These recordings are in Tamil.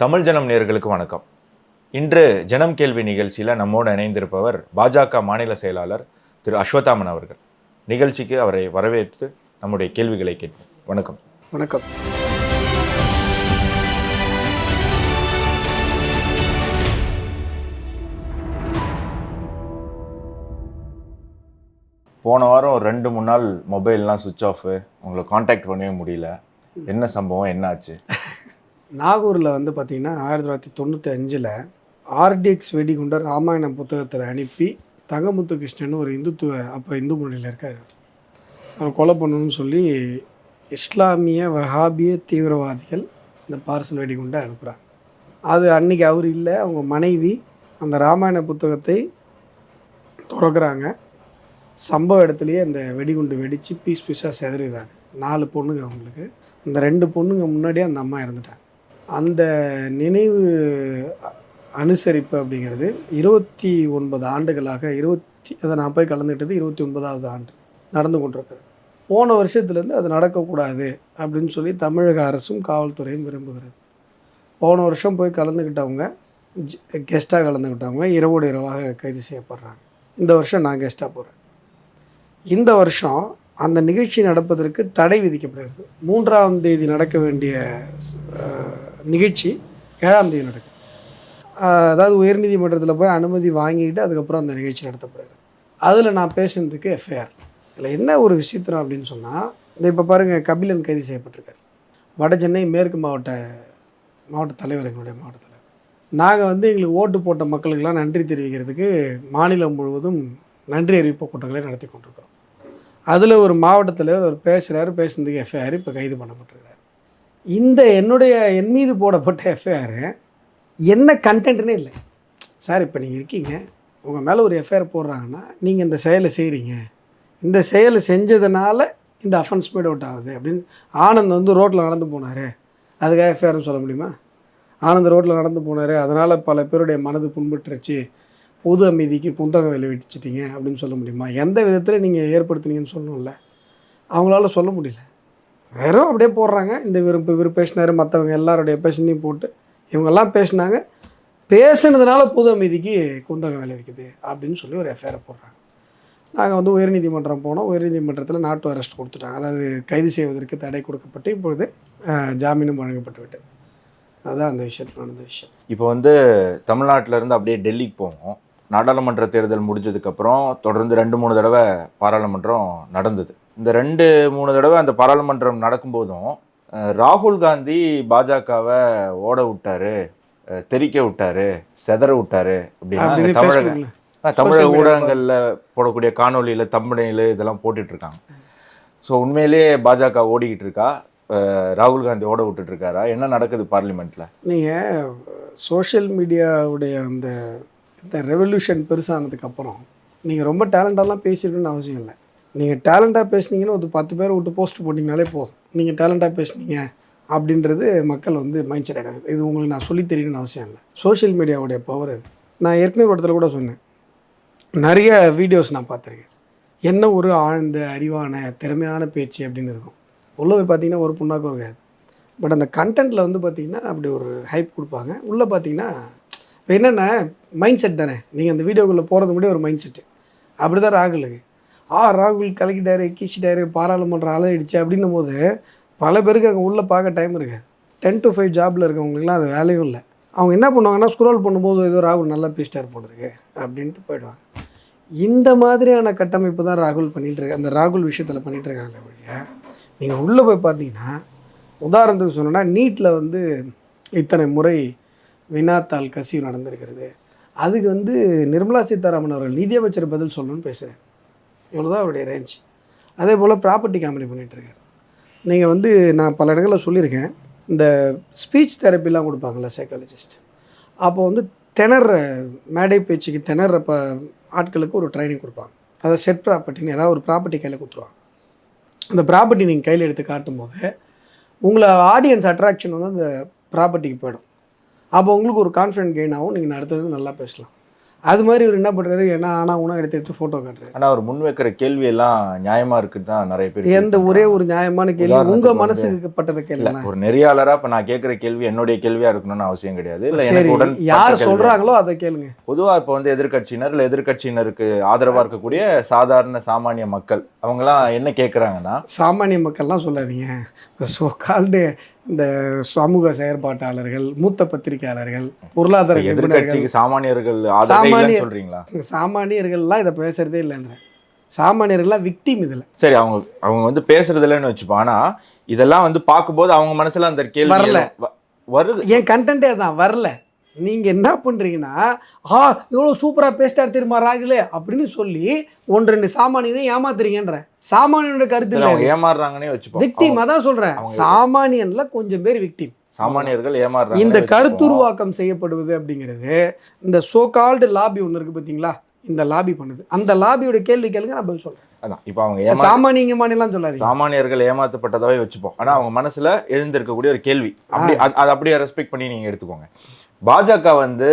தமிழ் ஜனம் நேயர்களுக்கு வணக்கம். இன்று ஜனம் கேள்வி நிகழ்ச்சியில் நம்மோடு இணைந்திருப்பவர் பாஜக மாநில செயலாளர் திரு அஸ்வத்தாமன் அவர்கள். நிகழ்ச்சிக்கு அவரை வரவேற்று நம்முடைய கேள்விகளை கேட்போம். வணக்கம். வணக்கம். போன வாரம் 2-3 நாள் மொபைல்லாம் சுவிட்ச் ஆஃப், உங்களை காண்டாக்ட் பண்ணவே முடியல. என்ன சம்பவம், என்ன ஆச்சு? நாகூரில் பார்த்தீங்கன்னா 1995 ஆர்டிஎக்ஸ் வெடிகுண்ட ராமாயணம் புத்தகத்தில் அனுப்பி தங்கமுத்து கிருஷ்ணன் ஒரு அப்போ இந்து முன்னணியில் இருக்கார், அவர் கொலை பண்ணணும்னு சொல்லி இஸ்லாமிய வஹாபிய தீவிரவாதிகள் இந்த பார்சல் வெடிகுண்டை அனுப்புகிறாங்க. அது அன்றைக்கி அவர் இல்லை, அவங்க மனைவி அந்த ராமாயண புத்தகத்தை திறக்கிறாங்க. சம்பவ இடத்துலையே அந்த வெடிகுண்டு வெடித்து பீஸாக செதறிடுறாங்க. 4 பொண்ணுங்க அவங்களுக்கு. இந்த 2 பொண்ணுங்க முன்னாடியே அந்த அம்மா இறந்துட்டாங்க. அந்த நினைவு அனுசரிப்பு அப்படிங்கிறது 29 ஆண்டுகளாக அதை நான் போய் கலந்துக்கிட்டது 29வது ஆண்டு நடந்து கொண்டிருக்கிறது. போன வருஷத்துலேருந்து அது நடக்கக்கூடாது அப்படின்னு சொல்லி தமிழக அரசும் காவல்துறையும் விரும்புகிறது. போன வருஷம் போய் கலந்துக்கிட்டவங்க, கெஸ்ட்டாக கலந்துக்கிட்டவங்க இரவோடு இரவாக கைது செய்யப்படுறாங்க. இந்த வருஷம் நான் கெஸ்ட்டாக போகிறேன். இந்த வருஷம் அந்த நிகழ்ச்சி நடப்பதற்கு தடை விதிக்கப்படுகிறது. 3ஆம் தேதி நடக்க வேண்டிய நிகழ்ச்சி 7ஆம் தேதி நடக்கும். அதாவது உயர்நீதிமன்றத்தில் போய் அனுமதி வாங்கிக்கிட்டு அதுக்கப்புறம் அந்த நிகழ்ச்சி நடத்தப்படுகிறது. அதில் நான் பேசுனதுக்கு எஃப்ஐஆர். இதில் என்ன ஒரு விசித்திரம் அப்படின்னு சொன்னால், இப்போ பாருங்கள், கபிலன் கைது செய்யப்பட்டிருக்கார். வட சென்னை மேற்கு மாவட்ட தலைவர், எங்களுடைய மாவட்ட தலைவர். நாங்கள் எங்களுக்கு ஓட்டு போட்ட மக்களுக்கெல்லாம் நன்றி தெரிவிக்கிறதுக்கு மாநிலம் முழுவதும் நன்றி அறிவிப்பு கூட்டங்களை நடத்தி கொண்டிருக்கிறோம். அதில் ஒரு மாவட்ட தலைவர் அவர் பேசுனதுக்கு எஃப்ஐஆர் இப்போ கைது பண்ணப்பட்டிருக்கிறார். என் மீது போடப்பட்ட எஃப்ஐஆர் என்ன கண்டென்ட்னே இல்லை சார். இப்போ நீங்கள் இருக்கீங்க, உங்கள் மேலே ஒரு எஃப்ஐஆர் போடுறாங்கன்னா நீங்கள் இந்த செயலை செய்கிறீங்க, இந்த செயலை செஞ்சதுனால இந்த அஃபென்ஸ் மேட் அவுட் ஆகுது அப்படின்னு. ஆனந்த் ரோட்டில் நடந்து போனார், அதுக்காக எஃப்ஐஆர்னு சொல்ல முடியுமா? ஆனந்த் ரோட்டில் நடந்து போனார், அதனால் பல பேருடைய மனது புண்பட்டுருச்சு, பொது அமைதிக்கு குந்தகம் விளைவிச்சிட்டிங்க அப்படின்னு சொல்ல முடியுமா? எந்த விதத்தில் நீங்கள் ஏற்படுத்தினீங்கன்னு சொல்லணும்ல. அவங்களால சொல்ல முடியல, வெறும் அப்படியே போடுறாங்க. இவர் பேசினார், மற்றவங்க எல்லாருடைய பேசினையும் போட்டு இவங்கெல்லாம் பேசுனதுனால பொது அமைதிக்கு குந்தகம் விளைவிக்குது அப்படின்னு சொல்லி ஒரு எஃப்ஐஆரை போடுறாங்க. நாங்கள் உயர்நீதிமன்றம் போனோம். உயர்நீதிமன்றத்தில் நாட்டு அரெஸ்ட் கொடுத்துட்டாங்க. அதாவது கைது செய்வதற்கு தடை கொடுக்கப்பட்டு இப்பொழுது ஜாமீனும் வழங்கப்பட்டு விட்டது. அதுதான் அந்த விஷயத்தில் நடந்த விஷயம். இப்போ தமிழ்நாட்டிலேருந்து அப்படியே டெல்லிக்கு போவோம். நாடாளுமன்ற தேர்தல் முடிஞ்சதுக்கப்புறம் தொடர்ந்து 2-3 தடவை பாராளுமன்றம் நடந்தது. இந்த 2-3 தடவை அந்த பாராளுமன்றம் நடக்கும்போதும் ராகுல் காந்தி பாஜகவை ஓட விட்டாரு, தெரிக்க விட்டாரு, செதற விட்டாரு அப்படின்னா தமிழக ஊடகங்களில் போடக்கூடிய காணொலியில் தம்பனையில் இதெல்லாம் போட்டுட்ருக்காங்க. ஸோ உண்மையிலேயே பாஜக ஓடிக்கிட்டு இருக்கா, ராகுல் காந்தி ஓட விட்டுட்ருக்காரா? என்ன நடக்குது பார்லிமெண்ட்டில்? நீங்கள் சோஷியல் மீடியாவுடைய இந்த ரெவல்யூஷன் பெருசானதுக்கப்புறம் நீங்கள் ரொம்ப டேலண்டாலாம் பேசியிருக்குன்னு அவசியம் இல்லை. நீங்கள் டேலண்ட்டாக பேசுனீங்கன்னு ஒரு 10 பேர் விட்டு போஸ்ட் போட்டிங்கனாலே போதும், நீங்கள் டேலண்ட்டாக பேசுனீங்க அப்படின்றது மக்கள் மைண்ட் செட் ஆகிடுது. இது உங்களுக்கு நான் சொல்லி தெரியணும்னு அவசியம் இல்லை. சோஷியல் மீடியாவுடைய பவர் அது. நான் ஏற்கனவே ஒரு இடத்துல கூட சொன்னேன், நிறைய வீடியோஸ் நான் பார்த்துருக்கேன். என்ன ஒரு ஆழ்ந்த அறிவான திறமையான பேச்சு அப்படின்னு இருக்கும். உள்ளே போய் பார்த்தீங்கன்னா ஒரு புண்ணாக்கும் இருக்காது. பட் அந்த கண்டென்ட்டில் பார்த்தீங்கன்னா அப்படி ஒரு ஹைப் கொடுப்பாங்க. உள்ளே பார்த்தீங்கன்னா இப்போ என்னென்ன மைண்ட் செட் தானே, நீங்கள் அந்த வீடியோக்குள்ளே போகிறது முன்னாடி ஒரு மைண்ட் செட்டு. அப்படி தான் ராகுலுக்கு. ராகுல் கலக்கிட்டாரு, கீச்சிட்டாரு, பாராளுமன்றம் அலையிடுச்சு அப்படின்னும் போது பல பேருக்கு அங்கே உள்ளே பார்க்க டைம் இருக்கு. 10 to 5 ஜாபில் இருக்கவங்களுக்குலாம் அது வேலையும் இல்லை. அவங்க என்ன பண்ணுவாங்கன்னா, ஸ்க்ரோல் பண்ணும்போது ஏதோ ராகுல் நல்லா பேசிட்டார் போல இருக்கு அப்படின்ட்டு போயிடுவாங்க. இந்த மாதிரியான கட்டமைப்பு தான் ராகுல் பண்ணிகிட்ருக்காங்க, அந்த ராகுல் விஷயத்தில் பண்ணிகிட்ருக்காங்க. அப்படியே நீங்கள் உள்ளே போய் பார்த்தீங்கன்னா, உதாரணத்துக்கு சொன்னோன்னா, நீட்டில் இத்தனை முறை வினாத்தாள் கசிவு நடந்திருக்கிறது. அதுக்கு நிர்மலா சீதாராமன் அவர்கள் நிதியமைச்சர் பதில் சொல்லணும்னு பேசுகிறேன். இவ்வளோதான் அவருடைய ரேஞ்ச். அதே போல் ப்ராப்பர்ட்டி காமெடி பண்ணிகிட்ருக்காரு. நீங்கள் நான் பல இடங்களில் சொல்லியிருக்கேன், இந்த ஸ்பீச் தெரப்பிலாம் கொடுப்பாங்கள்ல சைக்காலஜிஸ்ட், அப்போ திணற மேடை பேச்சுக்கு திணற ஆட்களுக்கு ஒரு ட்ரைனிங் கொடுப்பாங்க. அதை செட் ப்ராப்பர்ட்டின்னு ஏதாவது ஒரு ப்ராப்பர்ட்டி கையில் கொடுத்துருவாங்க. அந்த ப்ராப்பர்ட்டி நீங்கள் கையில் எடுத்து காட்டும்போது உங்களை ஆடியன்ஸ் அட்ராக்ஷன் அந்த ப்ராப்பர்ட்டிக்கு போயிடும். அப்போ உங்களுக்கு ஒரு கான்ஃபிடென்ட் கெயின் ஆகும், நீங்கள் அடுத்தது நல்லா பேசலாம். அது மாதிரி இவர் என்ன பண்ணுறாரு, ஏன்னா ஆனால் உணவு எடுத்து ஃபோட்டோ காட்டுறாரு. ஆனால் அவர் முன் வைக்கிற கேள்வி எல்லாம் நியாயமாக இருக்குன்னு தான் நிறைய பேர் எந்த ஒரே ஒரு நியாயமான கேள்வி உங்கள் மனசுக்கு பட்டதை கேள்வி. ஒரு நெறியாளராக இப்போ நான் கேட்குற கேள்வி என்னுடைய கேள்வியாக இருக்கணும்னு அவசியம் கிடையாது. இல்லை எனக்கு உடன் யார் சொல்கிறாங்களோ அதை கேளுங்க. பொதுவாக இப்போ வந்து எதிர்கட்சியினர் இல்லை எதிர்கட்சியினருக்கு ஆதரவாக இருக்கக்கூடிய சாதாரண சாமானிய மக்கள் அவங்கெல்லாம் என்ன கேட்குறாங்கன்னா, சாமானிய மக்கள்லாம் சொல்லாதீங்க, கால்டு இந்த சமூக செயற்பாட்டாளர்கள், மூத்த பத்திரிகையாளர்கள், பொருளாதார எதிர்கட்சிக்கு சாமானியர்கள் ஆதரவு சொல்றீங்களா? சாமானியர்கள்லாம் இதை பேசுறதே இல்லைன்ற, சாமானியர்கள்லாம் விக்டிம் இதில். சரி, அவங்க வந்து பேசுறது இல்லைன்னு வச்சுப்போம். ஆனால் இதெல்லாம் வந்து பார்க்கும்போது அவங்க மனசுல அந்த கேள்வி வரல, வருது. என் கண்டென்ட்டே தான் வரல. நீங்க என்ன பண்றீங்கன்னா, எவ்வளோ சூப்பராக பேசிட்டார் தெரியுமா ராகுலே அப்படின்னு சொல்லி 1-2 சாமானியனை ஏமாத்துறீங்கன்ற. சாமானியனோட கருத்து இல்லை, ஏமாறுறாங்கன்னே வச்சுப்போம். விக்டிம். அதான் சொல்றேன், சாமானியன்ல கொஞ்சம் பேர் விக்டிம். சாமானியர்கள் ஏமாறுறாங்க. இந்த கருத்துருவாக்கம் செய்யப்படுவது அப்படிங்கிறது இந்த சோ கால்டு லாபி ஒன்று இருக்கு பார்த்தீங்களா, இந்த லாபி பண்ணுது. அந்த லாபியோட கேள்வி கேளுங்க, நான் பதில் சொல்றேன். அதான் இப்போ அவங்க சாமானியமானிலாம் சொல்லாதீங்க, சாமானியர்கள் ஏமாற்றப்பட்டதாவே வச்சுப்போம். ஆனால் அவங்க மனசுல எழுந்திருக்கக்கூடிய ஒரு கேள்வி அப்படி அதை அப்படியே ரெஸ்பெக்ட் பண்ணி நீங்க எடுத்துக்கோங்க. பாஜக வந்து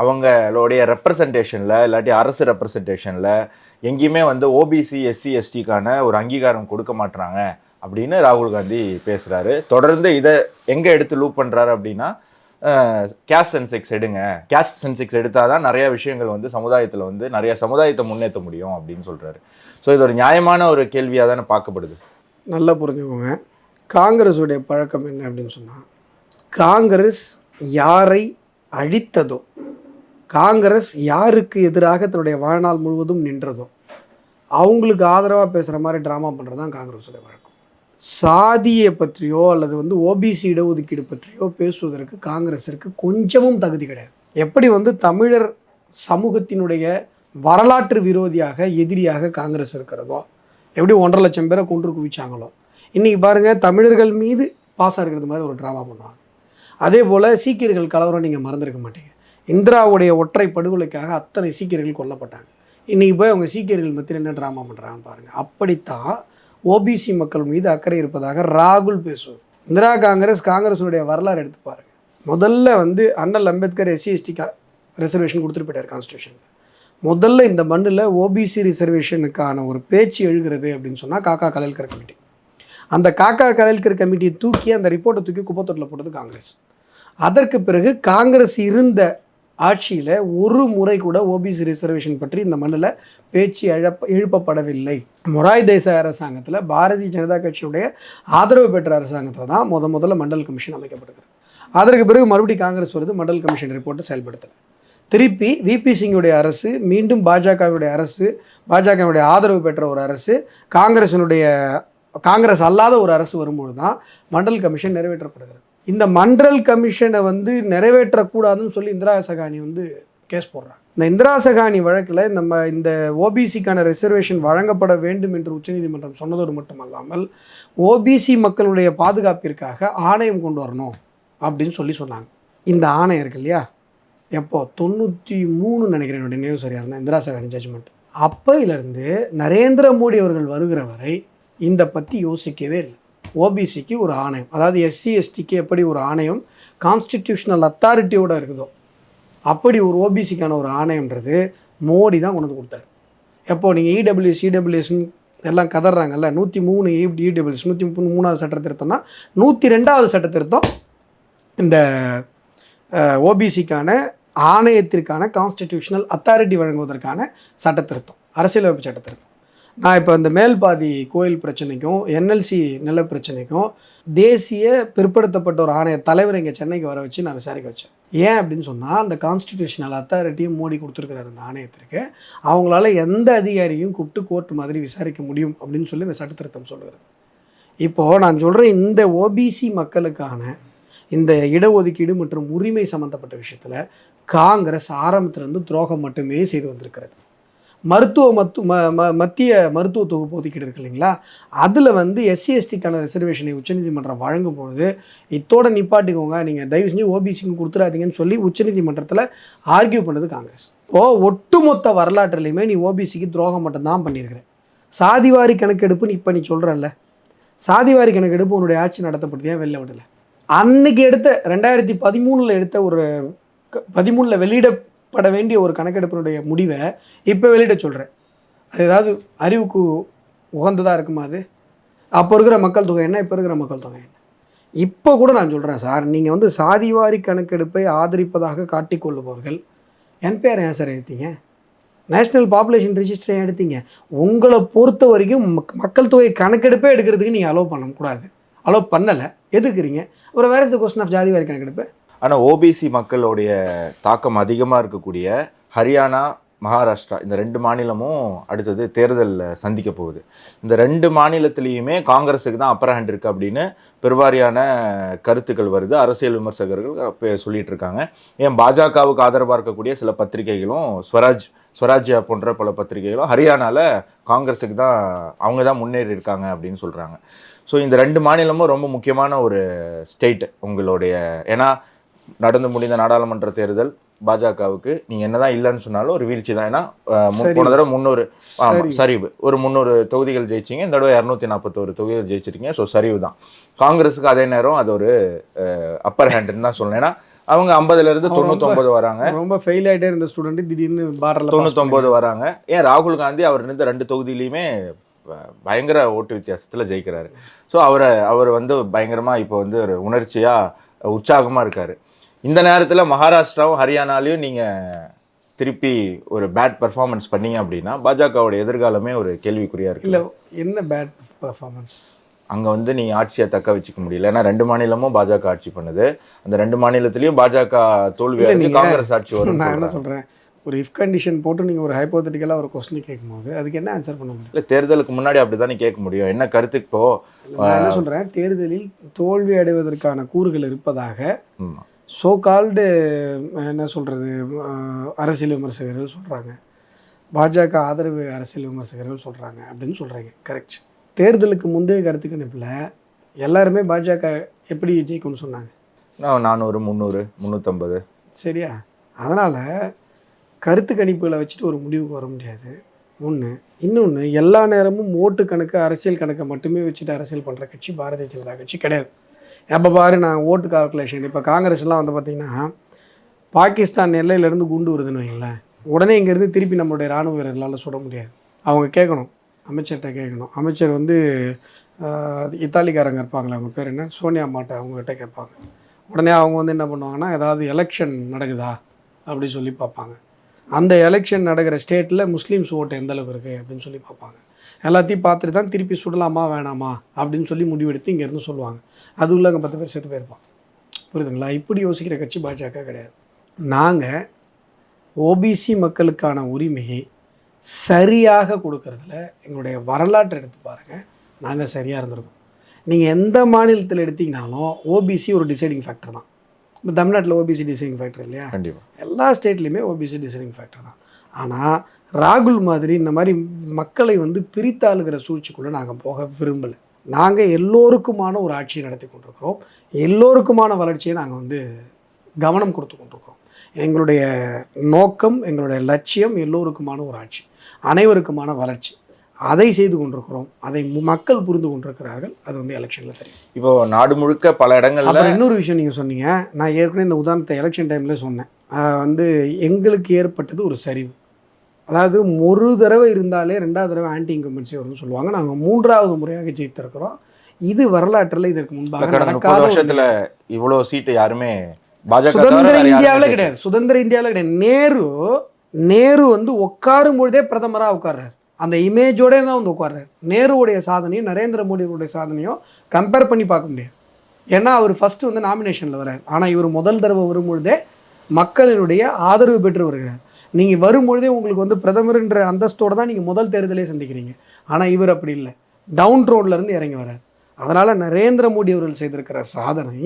அவங்களுடைய ரெப்ரசன்டேஷனில் இல்லாட்டி அரசு ரெப்ரசன்டேஷனில் எங்கேயுமே வந்து ஓபிசி எஸ்சி எஸ்டிக்கான ஒரு அங்கீகாரம் கொடுக்க மாட்டுறாங்க அப்படின்னு ராகுல் காந்தி பேசுகிறாரு. தொடர்ந்து இதை எங்கே எடுத்து லூப் பண்ணுறாரு அப்படின்னா, கேஸ்ட் சென்செக்ஸ் எடுங்க, கேஸ்ட் சென்செக்ஸ் எடுத்தால் தான் நிறைய விஷயங்கள் வந்து சமுதாயத்தில் வந்து நிறைய சமுதாயத்தை முன்னேற்ற முடியும் அப்படின்னு சொல்கிறாரு. ஸோ இது ஒரு நியாயமான ஒரு கேள்வியாக தானே பார்க்கப்படுது. நல்லா புரிஞ்சுக்கோங்க, காங்கிரஸுடைய பழக்கம் என்ன அப்படின்னு சொன்னால், காங்கிரஸ் யாரை அழித்ததோ, காங்கிரஸ் யாருக்கு எதிராக தன்னுடைய வாழ்நாள் முழுவதும் நின்றதோ அவங்களுக்கு ஆதரவாக பேசுகிற மாதிரி ட்ராமா பண்ணுறது தான் காங்கிரஸுடைய வழக்கம். சாதியை பற்றியோ அல்லது வந்து ஓபிசி இடஒதுக்கீடு பற்றியோ பேசுவதற்கு காங்கிரஸிற்கு கொஞ்சமும் தகுதி கிடையாது. எப்படி வந்து தமிழர் சமூகத்தினுடைய வரலாற்று விரோதியாக எதிரியாக காங்கிரஸ் இருக்கிறதோ, எப்படி 1.5 லட்சம் பேரை கொன்று குவிச்சாங்களோ, இன்றைக்கி பாருங்கள் தமிழர்கள் மீது பாசம் இருக்கிறது மாதிரி ஒரு ட்ராமா பண்ணுவாங்க. அதே போல் சீக்கியர்கள் கலவரம் நீங்கள் மறந்துருக்க மாட்டீங்க. இந்திராவுடைய ஒற்றை படுகொலைக்காக அத்தனை சீக்கியர்கள் கொல்லப்பட்டாங்க. இன்றைக்கி போய் அவங்க சீக்கியர்கள் மத்தியில் என்ன ட்ராமா பண்ணுறாங்கன்னு பாருங்கள். அப்படித்தான் ஓபிசி மக்கள் மீது அக்கறை இருப்பதாக ராகுல் பேசுவது. இந்திரா காங்கிரஸுடைய வரலாறு எடுத்து பாருங்கள். முதல்ல வந்து அண்ணல் அம்பேத்கர் எஸ்சி எஸ்டி ரிசர்வேஷன் கொடுத்துட்டு போயிட்டார் கான்ஸ்டியூஷனில். முதல்ல இந்த மண்ணில் ஓபிசி ரிசர்வேஷனுக்கான ஒரு பேச்சு எழுகிறது அப்படின்னு சொன்னால் காக்கா கலைல்கர் கமிட்டி. அந்த காக்கா கலைல்கர் கமிட்டியை தூக்கி அந்த ரிப்போர்ட்டை தூக்கி குப்பத்தொட்டில் போட்டது காங்கிரஸ். அதற்கு பிறகு காங்கிரஸ் இருந்த ஆட்சியில் ஒரு முறை கூட ஓபிசி ரிசர்வேஷன் பற்றி இந்த மண்ணில் பேச்சு எழுப்பப்படவில்லை. மொராய் தேசாய் அரசாங்கத்தில் பாரதிய ஜனதா கட்சியுடைய ஆதரவு பெற்ற அரசாங்கத்தில் தான் முதல்ல மண்டல் கமிஷன் அமைக்கப்படுகிறது. அதற்கு பிறகு மறுபடியும் காங்கிரஸ் வருது, மண்டல் கமிஷன் ரிப்போர்ட்டை செயல்படுத்தலை. திருப்பி விபி சிங்குடைய அரசு, மீண்டும் பாஜகவுடைய அரசு, பாஜகவுடைய ஆதரவு பெற்ற ஒரு அரசு, காங்கிரஸ் அல்லாத ஒரு அரசு வரும்போது தான் மண்டல் கமிஷன் நிறைவேற்றப்படுகிறது. இந்த மண்டல் கமிஷனை வந்து நிறைவேற்றக்கூடாதுன்னு சொல்லி இந்திரா சகானி வந்து கேஸ் போடுறாங்க. இந்த இந்திரா சகானி வழக்கில் இந்த ஓபிசிக்கான ரிசர்வேஷன் வழங்கப்பட வேண்டும் என்று உச்சநீதிமன்றம் சொன்னதோடு மட்டுமல்லாமல் ஓபிசி மக்களுடைய பாதுகாப்பிற்காக ஆணையம் கொண்டு வரணும் அப்படின்னு சொன்னாங்க. இந்த ஆணையம் இருக்கு இல்லையா, எப்போ 93 நினைக்கிறேன், என்னுடைய நினைவு சரியாக இருந்தால் இந்திரா சகானி ஜட்ஜ்மெண்ட். அப்போயிலிருந்து நரேந்திர மோடி அவர்கள் வருகிற வரை இந்த பற்றி யோசிக்கவே இல்லை. ஓபிசிக்கு ஒரு ஆணையம், அதாவது எஸ்சி எஸ்டிக்கு எப்படி ஒரு ஆணையம் கான்ஸ்டிடியூஷனல் அத்தாரிட்டியோடு இருக்குதோ அப்படி ஒரு ஓபிசிக்கான ஒரு ஆணையம்ன்றது மோடி தான் கொண்டு வந்து கொடுத்தாரு. எப்போது நீங்கள் இடபிள்யூஎஸ்னு எல்லாம் கதறாங்கல்ல, 103 இடபிள்யூஎஸ் 103வது சட்ட திருத்தம்னா 102வது சட்ட திருத்தம் இந்த ஓபிசிக்கான ஆணையத்திற்கான கான்ஸ்டிடியூஷனல் அத்தாரிட்டி வழங்குவதற்கான சட்ட திருத்தம், அரசியலமைப்பு சட்ட திருத்தம். நான் இப்போ இந்த மேல்பாதி கோயில் பிரச்சனைக்கும் என்எல்சி நில பிரச்சனைக்கும் தேசிய பிற்படுத்தப்பட்ட ஒரு ஆணைய தலைவர் இங்கே சென்னைக்கு வர வச்சு நான் விசாரிக்க வச்சேன். ஏன் அப்படின்னு சொன்னால், அந்த கான்ஸ்டிடியூஷனல் அத்தாரிட்டியும் மோடி கொடுத்துருக்கிறார் அந்த ஆணையத்திற்கு. அவங்களால எந்த அதிகாரியும் கூப்பிட்டு கோர்ட் மாதிரி விசாரிக்க முடியும் அப்படின்னு சொல்லி இந்த சட்டத்திருத்தம் சொல்லுகிறது. இப்போது நான் சொல்கிறேன், இந்த ஓபிசி மக்களுக்கான இந்த இடஒதுக்கீடு மற்றும் உரிமை சம்மந்தப்பட்ட விஷயத்தில் காங்கிரஸ் ஆரம்பத்திலிருந்து துரோகம் மட்டுமே செய்து வந்திருக்கிறது. மத்திய மருத்துவ தொகுப்பு ஒதுக்கீடு இருக்கு இல்லைங்களா, அதில் வந்து எஸ்சி எஸ்டிக்கான ரிசர்வேஷனை உச்சநீதிமன்றம் வழங்கும் பொழுது இதோட நிப்பாட்டிக்கோங்க, நீங்கள் தயவு செஞ்சு ஓபிசிக்கு கொடுத்துடாதீங்கன்னு சொல்லி உச்சநீதிமன்றத்தில் ஆர்கியூ பண்ணது காங்கிரஸ். ஒட்டுமொத்த வரலாற்றுலையுமே நீ ஓபிசிக்கு துரோகம் மட்டும்தான் பண்ணியிருக்கிறேன். சாதிவாரி கணக்கெடுப்புன்னு இப்போ நீ சொல்கிறல்ல, சாதிவாரி கணக்கெடுப்பு உன்னுடைய ஆட்சி நடத்தப்படுத்தியா வெளில விடலை. அன்னைக்கு எடுத்த 2013 எடுத்த ஒரு 13 வெளியிட நடத்தப்பட வேண்டிய ஒரு கணக்கெடுப்பினுடைய முடிவை இப்போ வெளியிட சொல்கிறேன். அது ஏதாவது அறிவுக்கு உகந்ததாக இருக்குமா? அது அப்போ இருக்கிற மக்கள் தொகை என்ன, இப்போ இருக்கிற மக்கள் தொகை என்ன? இப்போ கூட நான் சொல்கிறேன் சார், நீங்கள் வந்து சாதிவாரி கணக்கெடுப்பை ஆதரிப்பதாக காட்டிக்கொள்ளுபவர்கள் என்பிஆர் ஏன் சார் எடுத்தீங்க? நேஷ்னல் பாப்புலேஷன் ரிஜிஸ்டர் ஏன் எடுத்தீங்க? உங்களை பொறுத்த வரைக்கும் மக்கள் தொகை கணக்கெடுப்பே எடுக்கிறதுக்கு நீங்கள் அலோவ் பண்ணக்கூடாது, அலோவ் பண்ணலை, எதிர்க்கிறீங்க. அப்புறம் where is the question of ஜாதிவாரி கணக்கெடுப்பு? ஆனால் ஓபிசி மக்களுடைய தாக்கம் அதிகமாக இருக்கக்கூடிய ஹரியானா, மகாராஷ்டிரா இந்த 2 மாநிலமும் அடுத்தது தேர்தலில் சந்திக்க போகுது. இந்த 2 மாநிலத்திலையுமே காங்கிரஸுக்கு தான் அப்பர் ஹேண்ட் இருக்குது அப்படின்னு பெருவாரியான கருத்துக்கள் வருது. அரசியல் விமர்சகர்கள் சொல்லிட்டு இருக்காங்க. ஏன் பாஜகவுக்கு ஆதரவாக இருக்கக்கூடிய சில பத்திரிகைகளும் ஸ்வராஜ்யா போன்ற பல பத்திரிகைகளும் ஹரியானாவில் காங்கிரஸுக்கு தான், அவங்க தான் முன்னேறி இருக்காங்க அப்படின்னு சொல்கிறாங்க. ஸோ இந்த 2 மாநிலமும் ரொம்ப முக்கியமான ஒரு ஸ்டேட் உங்களுடைய. ஏன்னா நடந்து முடிந்த நாடாளுமன்ற தேர்தல் பாஜகவுக்கு நீங்கள் என்னதான் இல்லைன்னு சொன்னாலும் ஒரு வீழ்ச்சி தான். ஏன்னா போன தடவை 300 சரிவு, ஒரு 300 தொகுதிகள் ஜெயிச்சிங்க. இந்த தடவை 241 தொகுதிகள் ஜெயிச்சிருக்கீங்க. ஸோ சரிவு தான். காங்கிரஸுக்கு அதே நேரம் அது ஒரு அப்பர் ஹேண்டுன்னு தான் சொல்லணும். ஏன்னா அவங்க 50லேருந்து 99 வராங்க. ரொம்ப ஃபெயில் ஆகிட்டே இருந்த ஸ்டூடெண்ட் திடீர்னு 99 வராங்க. ஏன் ராகுல் காந்தி அவர் இருந்த 2 தொகுதியிலையுமே பயங்கர ஓட்டு வித்தியாசத்தில் ஜெயிக்கிறாரு. ஸோ அவர் வந்து பயங்கரமாக இப்போ வந்து ஒரு உணர்ச்சியாக உற்சாகமாக இருக்கார். இந்த நேரத்தில் மகாராஷ்டிராவும் ஹரியானாலையும் நீங்கள் திருப்பி ஒரு பேட் பர்ஃபார்மன்ஸ் பண்ணீங்க அப்படின்னா பாஜகவோட எதிர்காலமே ஒரு கேள்விக்குறியாக இருக்கு. இல்லை, என்ன பேட் பர்ஃபார்மன்ஸ்? அங்கே வந்து நீங்கள் ஆட்சியை தக்க வச்சுக்க முடியல. ஏன்னா 2 மாநிலமும் பாஜக ஆட்சி பண்ணுது. அந்த 2 மாநிலத்திலையும் பாஜக தோல்வி, காங்கிரஸ் ஆட்சி வரும். நான் என்ன சொல்கிறேன், ஒரு இஃப் கண்டிஷன் போட்டு நீங்கள் ஒரு ஹைப்போதட்டிக்கலாக ஒரு கொஸ்டின் கேட்கும்போது அதுக்கு என்ன ஆன்சர் பண்ண முடியும்? இல்லை, தேர்தலுக்கு முன்னாடி அப்படி தானே கேட்க முடியும். என்ன கருத்து? இப்போ நான் என்ன சொல்கிறேன், தேர்தலில் தோல்வி அடைவதற்கான கூறுகள் இருப்பதாக சோ கால்டு என்ன சொல்கிறது அரசியல் விமர்சகர்கள் சொல்கிறாங்க, பாஜக ஆதரவு அரசியல் விமர்சகர்கள் சொல்கிறாங்க அப்படின்னு சொல்கிறாங்க. கரெக்ட். தேர்தலுக்கு முந்தைய கருத்து கணிப்பில் எல்லாருமே பாஜக எப்படி ஜெயிக்கும்னு சொன்னாங்க? 400, 300, 350. சரியா? அதனால் கருத்து கணிப்புகளை வச்சுட்டு ஒரு முடிவுக்கு வர முடியாது. ஒன்று. இன்னொன்று, எல்லா நேரமும் ஓட்டு கணக்கு, அரசியல் கணக்கை மட்டுமே வச்சுட்டு அரசியல் பண்ணுற கட்சி பாரதிய ஜனதா கட்சி கிடையாது. எப்போ பாரு நான் ஓட்டு கால்குலேஷன். இப்போ காங்கிரஸ்லாம் வந்து பார்த்திங்கன்னா பாகிஸ்தான் எல்லையிலேருந்து குண்டு வருதுன்னு வைங்களேன், உடனே இங்கேருந்து திருப்பி நம்மளுடைய இராணுவ வீரர்களால் சுட முடியாது. அவங்க கேட்கணும், அமைச்சர்கிட்ட கேட்கணும். அமைச்சர் வந்து இத்தாலிக்காரங்க இருப்பாங்களே, அவங்க பேர் என்ன, சோனியா மாட்டை, அவங்ககிட்ட கேட்பாங்க. உடனே அவங்க வந்து என்ன பண்ணுவாங்கன்னா, ஏதாவது எலெக்ஷன் நடக்குதா அப்படி சொல்லி பார்ப்பாங்க. அந்த எலெக்ஷன் நடக்கிற ஸ்டேட்டில் முஸ்லீம்ஸ் ஓட்டு எந்த அளவுக்கு இருக்குது அப்படின்னு சொல்லி பார்ப்பாங்க. எல்லாத்தையும் பார்த்துட்டு தான் திருப்பி சுடலாமா வேணாமா அப்படின்னு சொல்லி முடிவெடுத்து இங்கேருந்து சொல்லுவாங்க. அது உள்ள அங்கே 10 பேர் செத்து போயிருப்பான். புரியுதுங்களா? இப்படி யோசிக்கிற கட்சி பாஜக கிடையாது. நாங்கள் ஓபிசி மக்களுக்கான உரிமையை சரியாக கொடுக்கறதுல எங்களுடைய வரலாற்றை எடுத்து பாருங்கள், நாங்கள் சரியாக இருந்திருக்கோம். நீங்கள் எந்த மாநிலத்தில் எடுத்திங்கனாலும் ஓபிசி ஒரு டிசைடிங் ஃபேக்டர் தான். இப்போ தமிழ்நாட்டில் ஓபிசி டிசைடிங் ஃபேக்டர் இல்லையா? கண்டிப்பாக எல்லா ஸ்டேட்லேயுமே ஓபிசி டிசைடிங் ஃபேக்டர் தான். ஆனால் ராகுல் மாதிரி இந்த மாதிரி மக்களை வந்து பிரித்தாளுகிற சூழ்ச்சிக்குள்ளே நாங்கள் போக விரும்பலை. நாங்கள் எல்லோருக்குமான ஒரு ஆட்சியை நடத்தி கொண்டிருக்கிறோம். எல்லோருக்குமான வளர்ச்சியை நாங்கள் வந்து கவனம் கொடுத்து கொண்டிருக்கிறோம். எங்களுடைய நோக்கம், எங்களுடைய லட்சியம் எல்லோருக்குமான ஒரு ஆட்சி, அனைவருக்குமான வளர்ச்சி. அதை செய்து கொண்டிருக்கிறோம். அதை மக்கள் புரிந்து கொண்டிருக்கிறார்கள். அது வந்து எலெக்ஷனில் தெரியும். இப்போ நாடு முழுக்க பல இடங்கள்ல. அப்புறம் இன்னொரு விஷயம் நீங்கள் சொன்னீங்க, நான் ஏற்கனவே இந்த உதாரணத்தை எலெக்ஷன் டைமில் சொன்னேன். வந்து எங்களுக்கு ஏற்பட்டது ஒரு சரிவு. அதாவது ஒரு தடவை இருந்தாலே 2வது தடவை ஆன்டி இன்கம்பன்சி வரும்னு சொல்லுவாங்க. நாங்கள் 3வது முறையாக ஜெயித்திருக்கிறோம். இது வரலாற்றில் இதற்கு முன்பாக நடக்காத வருஷத்துல இவ்வளோ சீட்டு யாருமே சுதந்திர இந்தியாவில் கிடையாது. சுதந்திர இந்தியாவில் கிடையாது. நேரு வந்து உட்காரும் பொழுதே பிரதமராக உட்கார்றாரு. அந்த இமேஜோடே தான் வந்து உட்கார்றாரு. நேருவுடைய சாதனையும் நரேந்திர மோடியுடைய சாதனையும் கம்பேர் பண்ணி பார்க்க முடியாது. ஏன்னா அவர் ஃபஸ்ட்டு வந்து நாமினேஷனில் வர்றார். ஆனால் இவர் முதல் தடவை வரும்பொழுதே மக்களினுடைய ஆதரவு பெற்று வருகிறார். நீங்கள் வரும்பொழுதே உங்களுக்கு வந்து பிரதமர்ன்ற அந்தஸ்தோடு தான் நீங்கள் முதல் தேர்தலே சந்திக்கிறீங்க. ஆனால் இவர் அப்படி இல்லை, டவுன் ரோட்லேருந்து இறங்கி வர்றார். அதனால் நரேந்திர மோடி அவர்கள் செய்திருக்கிற சாதனை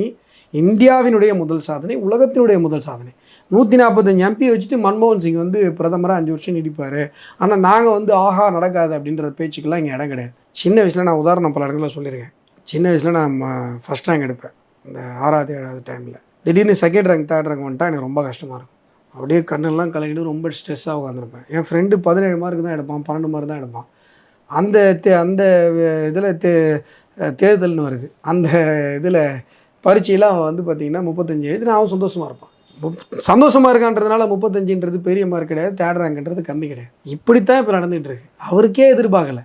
இந்தியாவினுடைய முதல் சாதனை, உலகத்தினுடைய முதல் சாதனை. 145 எம்பி வச்சுட்டு மன்மோகன் சிங் வந்து பிரதமராக 5 வருஷம் நீடிப்பார். ஆனால் நாங்கள் வந்து ஆஹா நடக்காது அப்படின்ற பேச்சுக்கெல்லாம் இங்கே இடம் கிடையாது. சின்ன வயசில் நான் உதாரணம் பல இடங்களில் சொல்லியிருக்கேன். சின்ன வயசில் நான் ஃபஸ்ட் ரேங்க் எடுப்பேன். இந்த 6வது 7வது டைமில் திடீர்னு 2nd ரேங்க் 3rd ரேங்க் வந்துட்டா எனக்கு ரொம்ப கஷ்டமாக இருக்கும். அப்படியே கண்ணெல்லாம் கலங்கிட்டு ரொம்ப ஸ்ட்ரெஸ்ஸாக உட்காந்துருப்பேன். என் ஃப்ரெண்டு 17 மார்க் தான் எடுப்பான், 12 மார்க் தான் எடுப்பான். அந்த இதில் தேர்தல்னு வருது. அந்த இதில் பரீட்சையெல்லாம் வந்து பார்த்திங்கன்னா 35 எழுதி நான் அவன் சந்தோஷமாக இருப்பான். சந்தோஷமாக இருக்கான்றதுனால 35ன்றது பெரிய மார்க் கிடையாது, தேர்ட் ரேங்க்ன்றது கம்மி கிடையாது. இப்படித்தான் இப்போ நடந்துகிட்டு இருக்கு. அவருக்கே எதிர்பார்க்கலை.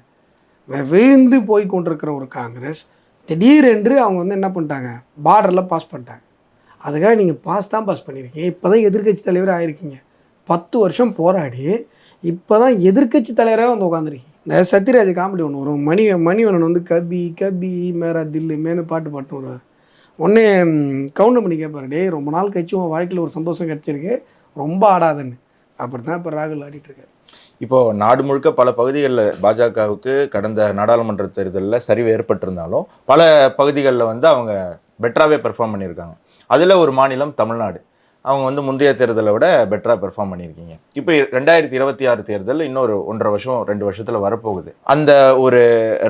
வீழ்ந்து போய் கொண்டிருக்கிற ஒரு காங்கிரஸ் திடீரென்று அவங்க வந்து என்ன பண்ணிட்டாங்க, பார்டரில் பாஸ் பண்ணிட்டாங்க. அதுக்காக நீங்கள் பாஸ் பண்ணியிருக்கீங்க. இப்போ தான் எதிர்க்கட்சி தலைவர் ஆகிருக்கீங்க. 10 வருஷம் போராடி இப்போ தான் எதிர்க்கட்சி தலைவராக வந்து உட்காந்துருக்கீங்க. இந்த சத்யராஜ் காமெடி ஒன்று வரும், மணிவண்ணன் வந்து கபி கபி மேரா தில்லு மேனு பாட்டு வருவார். உடனே கவுண்ட் பண்ணி கேட்பாரு, டே ரொம்ப நாள் கழிச்சு உன் வாழ்க்கையில் ஒரு சந்தோஷம் கிடச்சிருக்கு, ரொம்ப ஆடாதுன்னு. அப்படி தான் இப்போ ராகுல் ஆடிட்டுருக்காரு. இப்போது நாடு முழுக்க பல பகுதிகளில் பாஜகவுக்கு கடந்த நாடாளுமன்ற தேர்தலில் சரிவு ஏற்பட்டிருந்தாலும் பல பகுதிகளில் வந்து அவங்க பெட்டராகவே பெர்ஃபார்ம் பண்ணியிருக்காங்க. அதில் ஒரு மாநிலம் தமிழ்நாடு. அவங்க வந்து முந்தைய தேர்தலை விட பெட்டராக பெர்ஃபார்ம் பண்ணியிருக்கீங்க. இப்போ 2026 தேர்தல் இன்னொரு 1.5 வருஷம் 2 வருஷத்தில் வரப்போகுது. அந்த ஒரு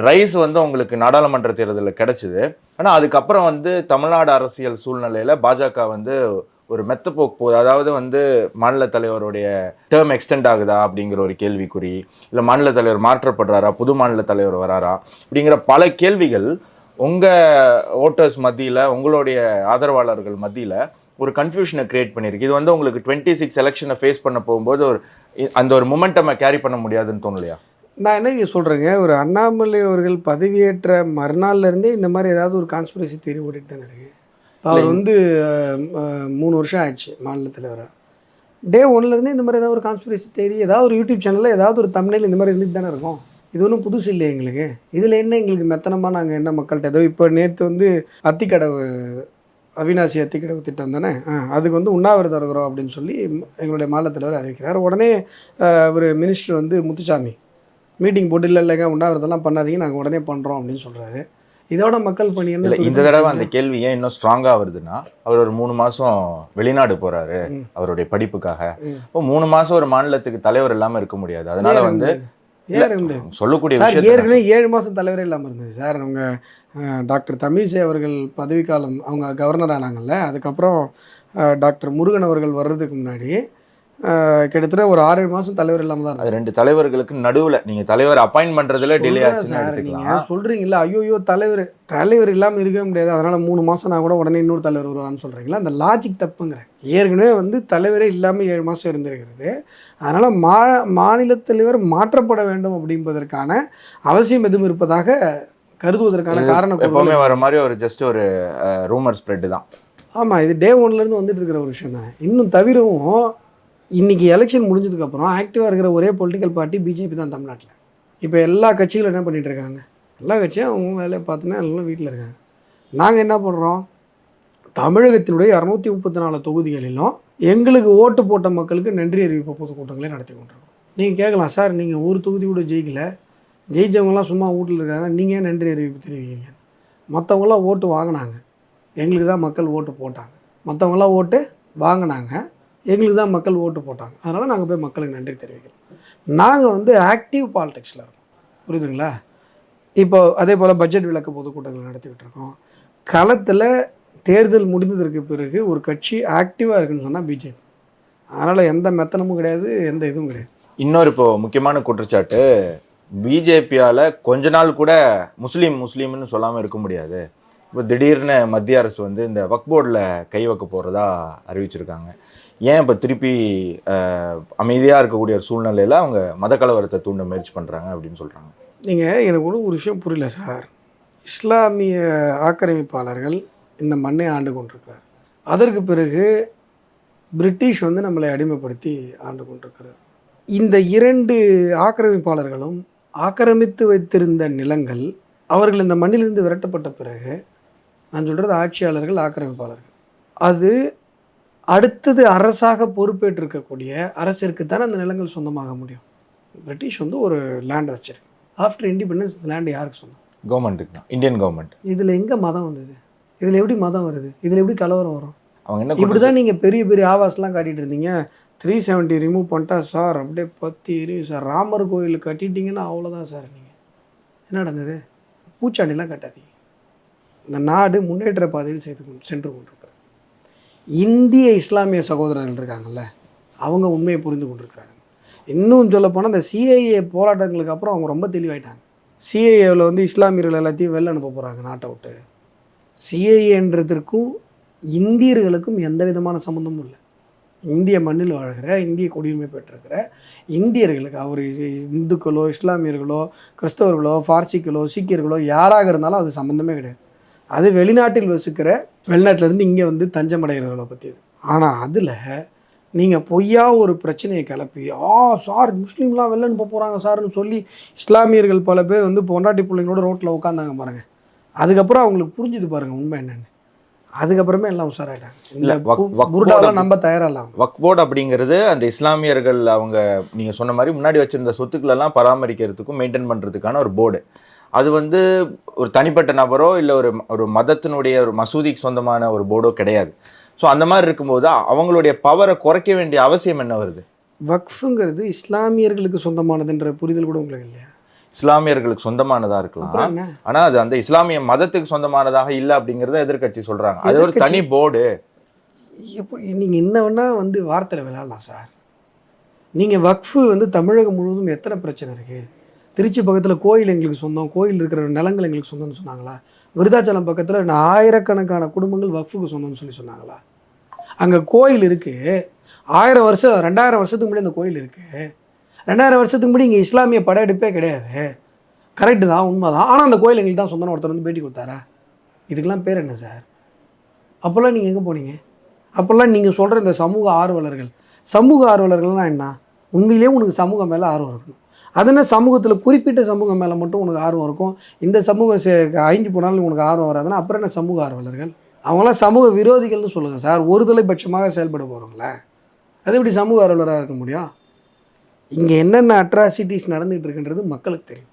ரைஸ் வந்து உங்களுக்கு நாடாளுமன்ற தேர்தலில் கிடச்சிது. ஆனால் அதுக்கப்புறம் வந்து தமிழ்நாடு அரசியல் சூழ்நிலையில் பாஜக வந்து ஒரு மெத்தப்போக்கு போகுது. அதாவது வந்து மாநில தலைவருடைய டேர்ம் எக்ஸ்டெண்ட் ஆகுதா அப்படிங்கிற ஒரு கேள்விக்குறி, இல்லை மாநில தலைவர் மாற்றப்படுறாரா, புது மாநில தலைவர் வராரா அப்படிங்கிற பல கேள்விகள் உங்கள் ஓட்டர்ஸ் மத்தியில், உங்களுடைய ஆதரவாளர்கள் மத்தியில் ஒரு கன்ஃபியூஷனை கிரியேட் பண்ணியிருக்கு. இது வந்து உங்களுக்கு 26 எலெக்ஷனை ஃபேஸ் பண்ண போகும்போது அந்த ஒரு மொமெண்டமை கேரி பண்ண முடியாதுன்னு தோணலையா? நான் என்ன சொல்கிறேங்க, ஒரு அண்ணாமலை அவர்கள் பதவியேற்ற மறுநாள்லேருந்தே இந்த மாதிரி ஏதாவது ஒரு கான்ஸ்பிரசி தியரி ஓடிட்டு தானே இருக்குது. அவர் வந்து 3 வருஷம் ஆயிடுச்சு மாநில தலைவராக. டே 1லேருந்தே இந்த மாதிரி ஏதாவது ஒரு கான்ஸ்பிரசி தியரி, ஏதாவது ஒரு யூடியூப் சேனலில் ஏதாவது ஒரு தமிழில் இந்த மாதிரி இருந்துட்டு தானே இருக்கும். இது ஒன்றும் புதுசு இல்லை எங்களுக்கு. இதில் என்ன எங்களுக்கு மெத்தனமாக நாங்கள் என்ன மக்கள்கிட்ட ஏதோ இப்போ நேற்று வந்து அத்திக்கடவு அவினாசி அத்திக்கடவு திட்டம் தானே, அதுக்கு வந்து உண்ணாவிரதம் இருக்கிறோம் அப்படின்னு சொல்லி எங்களுடைய மாநில தலைவர் அறிவிக்கிறார். உடனே ஒரு மினிஸ்டர் வந்து முத்துசாமி மீட்டிங் போட்டு இல்லைங்க உண்ணாவிரதம்லாம் பண்ணாதீங்க, நாங்கள் உடனே பண்ணுறோம் அப்படின்னு சொல்கிறாரு. இதோட மக்கள் பணி என்ன? இந்த தடவை அந்த கேள்வி ஏன் இன்னும் ஸ்ட்ராங்காக வருதுன்னா, அவர் ஒரு 3 மாதம் வெளிநாடு போகிறாரு அவருடைய படிப்புக்காக. இப்போ 3 மாதம் ஒரு மாநிலத்துக்கு தலைவர் இல்லாமல் இருக்க முடியாது. அதனால வந்து சொல்லக்கூடிய விஷயம் ஏற்கனவே 7 மாதம் தலைவரே இல்லாமல் இருந்தது சார். அவங்க டாக்டர் தமிழிசை அவர்கள் பதவிக்காலம் அவங்க கவர்னர் ஆனாங்கல்ல, அதுக்கப்புறம் டாக்டர் முருகன் அவர்கள் வர்றதுக்கு முன்னாடி கிட்டத்தட்ட ஒரு 6-7 மாதம் தலைவர் இல்லாமல் தான். அது 2 தலைவர்களுக்கு நடுவில் நீங்கள் தலைவர் அப்பாயின்ட் பண்ணுறதுல டிலே ஆச்சுன்னு நீங்கள் சொல்கிறீங்களா, ஐயோ தலைவர் இல்லாமல் இருக்கவே முடியாது, அதனால் 3 மாதம் நான் கூட உடனே இன்னொரு தலைவர் வருவான்னு சொல்கிறீங்களா? அந்த லாஜிக் தப்புங்கிறேன். ஏற்கனவே வந்து தலைவரே இல்லாமல் 7 மாதம் இருந்திருக்கிறது. அதனால் மாநில தலைவர் மாற்றப்பட வேண்டும் அப்படின்பதற்கான அவசியம் எதுவும் இருப்பதாக கருதுவதற்கான காரணம் எப்பவுமே வர மாதிரி ஒரு ஜஸ்ட் ஒரு ரூமர் ஸ்ப்ரெட்டு தான். ஆமாம், இது டே 1லேருந்து வந்துட்டு இருக்கிற ஒரு விஷயம் தானே. இன்னும் தவிரவும் இன்றைக்கி எலெக்ஷன் முடிஞ்சதுக்கப்புறம் ஆக்டிவாக இருக்கிற ஒரே பொலிட்டிக்கல் பார்ட்டி பிஜேபி தான் தமிழ்நாட்டில். இப்போ எல்லா கட்சிகளும் என்ன பண்ணிகிட்டு இருக்காங்க, எல்லா கட்சியும் அவங்க வேலையை பார்த்துன்னா எல்லாம் வீட்டில் இருக்காங்க. நாங்கள் என்ன பண்ணுறோம், தமிழகத்தினுடைய 234 தொகுதிகளிலும் எங்களுக்கு ஓட்டு போட்ட மக்களுக்கு நன்றி அறிவிப்பு பொதுக்கூட்டங்களே நடத்தி கொண்டிருக்கோம். நீங்கள் கேட்கலாம், சார் நீங்கள் ஒரு தொகுதி கூட ஜெயிக்கலை, ஜெயிச்சவங்களாம் சும்மா வீட்டில் இருக்காங்க, நீங்கள் ஏன் நன்றி அறிவிப்பு தெரிவிக்கிறீங்க? மற்றவங்களாம் ஓட்டு வாங்கினாங்க, எங்களுக்கு தான் மக்கள் ஓட்டு போட்டாங்க. மற்றவங்களாம் ஓட்டு வாங்கினாங்க, எங்களுக்கு தான் மக்கள் ஓட்டு போட்டாங்க. அதனால் நாங்கள் போய் மக்களுக்கு நன்றி தெரிவிக்கிறோம். நாங்கள் வந்து ஆக்டிவ் பாலிடிக்ஸில் இருக்கோம், புரியுதுங்களா? இப்போ அதே போல் பட்ஜெட் விளக்க பொதுக்கூட்டங்கள் நடத்திக்கிட்டு இருக்கோம். களத்தில் தேர்தல் முடிந்ததற்கு பிறகு ஒரு கட்சி ஆக்டிவாக இருக்குன்னு சொன்னால் பிஜேபி. அதனால் எந்த மெத்தனமும் கிடையாது, எந்த இதுவும் கிடையாது. இன்னொரு இப்போ முக்கியமான குற்றச்சாட்டு, பிஜேபியால் கொஞ்ச நாள் கூட முஸ்லீம்னு சொல்லாமல் இருக்க முடியாது. இப்போ திடீர்னு மத்திய அரசு வந்து இந்த வக்ஃப் போர்டில் கை வைக்க போகிறதா அறிவிச்சிருக்காங்க. ஏன் இப்போ திருப்பி அமைதியாக இருக்கக்கூடிய சூழ்நிலையில் அவங்க மத கலவரத்தை தூண்ட முயற்சி பண்ணுறாங்க அப்படின்னு சொல்கிறாங்க. நீங்கள் எனக்கு ஒரு விஷயம் புரியல சார். இஸ்லாமிய ஆக்கிரமிப்பாளர்கள் இந்த மண்ணை ஆண்டு கொண்டிருக்கிறார். அதற்கு பிறகு பிரிட்டிஷ் வந்து நம்மளை அடிமைப்படுத்தி ஆண்டு கொண்டிருக்கிறார். இந்த 2 ஆக்கிரமிப்பாளர்களும் ஆக்கிரமித்து வைத்திருந்த நிலங்கள் அவர்கள் இந்த மண்ணிலிருந்து விரட்டப்பட்ட பிறகு, நான் சொல்கிறது ஆட்சியாளர்கள் ஆக்கிரமிப்பாளர்கள், அது அடுத்தது அரசாக பொறுப்பேற்றிருக்கக்கூடிய அரசிற்கு தானே அந்த நிலங்கள் சொந்தமாக முடியும். பிரிட்டிஷ் வந்து ஒரு லேண்டை வச்சிருக்கு. ஆஃப்டர் இண்டிபெண்டன்ஸ் இந்த லேண்டு யாருக்கு சொந்தம்? கவர்மெண்ட்டுக்கு தான், இந்தியன் கவர்மெண்ட். இதில் எங்கே மதம் வந்தது? இதில் எப்படி மதம் வருது? இதில் எப்படி கலவரம் வரும்? அவங்க என்ன இப்படி தான் நீங்கள் பெரிய பெரிய ஆவாஸ்லாம் காட்டிகிட்டு இருந்தீங்க. 370 ரிமூவ் பண்ணிட்டா சார் அப்படியே 10 சார், ராமர் கோயில் கட்டிட்டீங்கன்னா அவ்வளோதான் சார். நீங்கள் என்ன நடந்தது? பூச்சாண்டிலாம் கட்டாதீங்க. இந்த நாடு முன்னேற்ற பாதையில் சென்று கொண்டிருக்கிறார். இந்திய இஸ்லாமிய சகோதரர்கள் இருக்காங்கல்ல, அவங்க உண்மையை புரிந்து கொண்டிருக்கிறாங்க. இன்னும் சொல்லப்போனால் இந்த சிஏஏ போராட்டங்களுக்கு அப்புறம் அவங்க ரொம்ப தெளிவாயிட்டாங்க. சிஏஏவில் வந்து இஸ்லாமியர்கள் எல்லாத்தையும் வெளில அனுப்ப போகிறாங்க நாட்டை விட்டு. சிஏஏன்றதுக்கும் இந்தியர்களுக்கும் எந்த விதமான சம்மந்தமும் இல்லை. இந்திய மண்ணில் வாழ்கிற இந்திய குடியுரிமை பெற்றிருக்கிற இந்தியர்களுக்கு அவர் இந்துக்களோ இஸ்லாமியர்களோ கிறிஸ்தவர்களோ பார்சிகளோ சீக்கியர்களோ யாராக இருந்தாலும் அது சம்மந்தமே கிடையாது. அது வெளிநாட்டில் வசிக்கிற வெளிநாட்டிலேருந்து இங்கே வந்து தஞ்சமடைகிறவர்களை பற்றி. ஆனால் அதில் நீங்கள் பொய்யா ஒரு பிரச்சனையை கிளப்பி சார் முஸ்லீம்லாம் வெளில அனுப்ப போகிறாங்க சார்னு சொல்லி இஸ்லாமியர்கள் பல பேர் வந்து பொண்டாட்டி பிள்ளைங்களோட ரோட்டில் உட்காந்தாங்க பாருங்கள். அதுக்கப்புறம் அவங்களுக்கு புரிஞ்சுது பாருங்கள் உண்மை என்னென்னு. அதுக்கப்புறமே எல்லாம் உஷாராயிட்டாங்க. இல்லை புருடாலாம் நம்ம தயாராகலாம். வக்ஃப் போர்டு அப்படிங்கிறது அந்த இஸ்லாமியர்கள் அவங்க நீங்கள் சொன்ன மாதிரி முன்னாடி வச்சிருந்த சொத்துக்களெல்லாம் பராமரிக்கிறதுக்கும் மெயின்டைன் பண்ணுறதுக்கான ஒரு போர்டு. அது வந்து ஒரு தனிப்பட்ட நபரோ இல்லை ஒரு மதத்தினுடைய ஒரு மசூதிக்கு சொந்தமான ஒரு போர்டோ கிடையாது. ஸோ அந்த மாதிரி இருக்கும்போது அவங்களுடைய பவரை குறைக்க வேண்டிய அவசியம் என்ன வருது? வக்ஃபுங்கிறது இஸ்லாமியர்களுக்கு சொந்தமானதுன்ற புரிதல் கூட உங்களுக்கு இல்லையா? இஸ்லாமியர்களுக்கு சொந்தமானதாக இருக்கலாம், ஆனால் அது அந்த இஸ்லாமிய மதத்துக்கு சொந்தமானதாக இல்லை அப்படிங்கிறத எதிர்கட்சி சொல்கிறாங்க. அது ஒரு தனி போர்டு. எப்படி நீங்கள் என்ன வேணால் வந்து வார்த்தையில் விளையாடலாம் சார். நீங்கள் வக்ஃபு வந்து தமிழகம் முழுவதும் எத்தனை பிரச்சனை இருக்குது? திருச்சி பக்கத்தில் கோயில் எங்களுக்கு சொந்தம், கோயில் இருக்கிற நிலங்கள் எங்களுக்கு சொந்தம்னு சொன்னாங்களா? விருதாச்சலம் பக்கத்தில் ஆயிரக்கணக்கான குடும்பங்கள் வக்ஃபுக்கு சொந்தம்னு சொன்னாங்களா? அங்கே கோயில் இருக்குது, 1000 வருஷம் 2000 வருஷத்துக்கு முன்னாடி அந்த கோயில் இருக்குது. 2000 வருஷத்துக்கு முன்னாடி இங்கே இஸ்லாமிய படையெடுப்பே கிடையாது. கரெக்டு தான், உண்மை தான். ஆனால் அந்த கோயில் எங்களுக்கு தான் சொந்தம்னு ஒருத்தர் வந்து பேட்டி கொடுத்தாரா? இதுக்கெல்லாம் பேர் என்ன சார்? அப்போல்லாம் நீங்கள் எங்கே போனீங்க? அப்போல்லாம் நீங்கள் சொல்கிற இந்த சமூக ஆர்வலர்கள்லாம் என்ன? உண்மையிலே உனக்கு சமூகம் மேலே ஆர்வம் இருக்கணும். அதுனா சமூகத்தில் குறிப்பிட்ட சமூகம் மேலே மட்டும் உனக்கு ஆர்வம் இருக்கும், இந்த சமூகம் அழிஞ்சு போனாலும் உனக்கு ஆர்வம் வராதுன்னா அப்புறம் என்ன சமூக ஆர்வலர்கள்? அவங்களாம் சமூக விரோதிகள்னு சொல்லுங்கள் சார். ஒரு தலைபட்சமாக செயல்பட போகிறவங்கள அது எப்படி சமூக ஆர்வலராக இருக்க முடியும்? இங்கே என்னென்ன அட்ராசிட்டிஸ் நடந்துகிட்டு இருக்குன்றது மக்களுக்கு தெரியும்,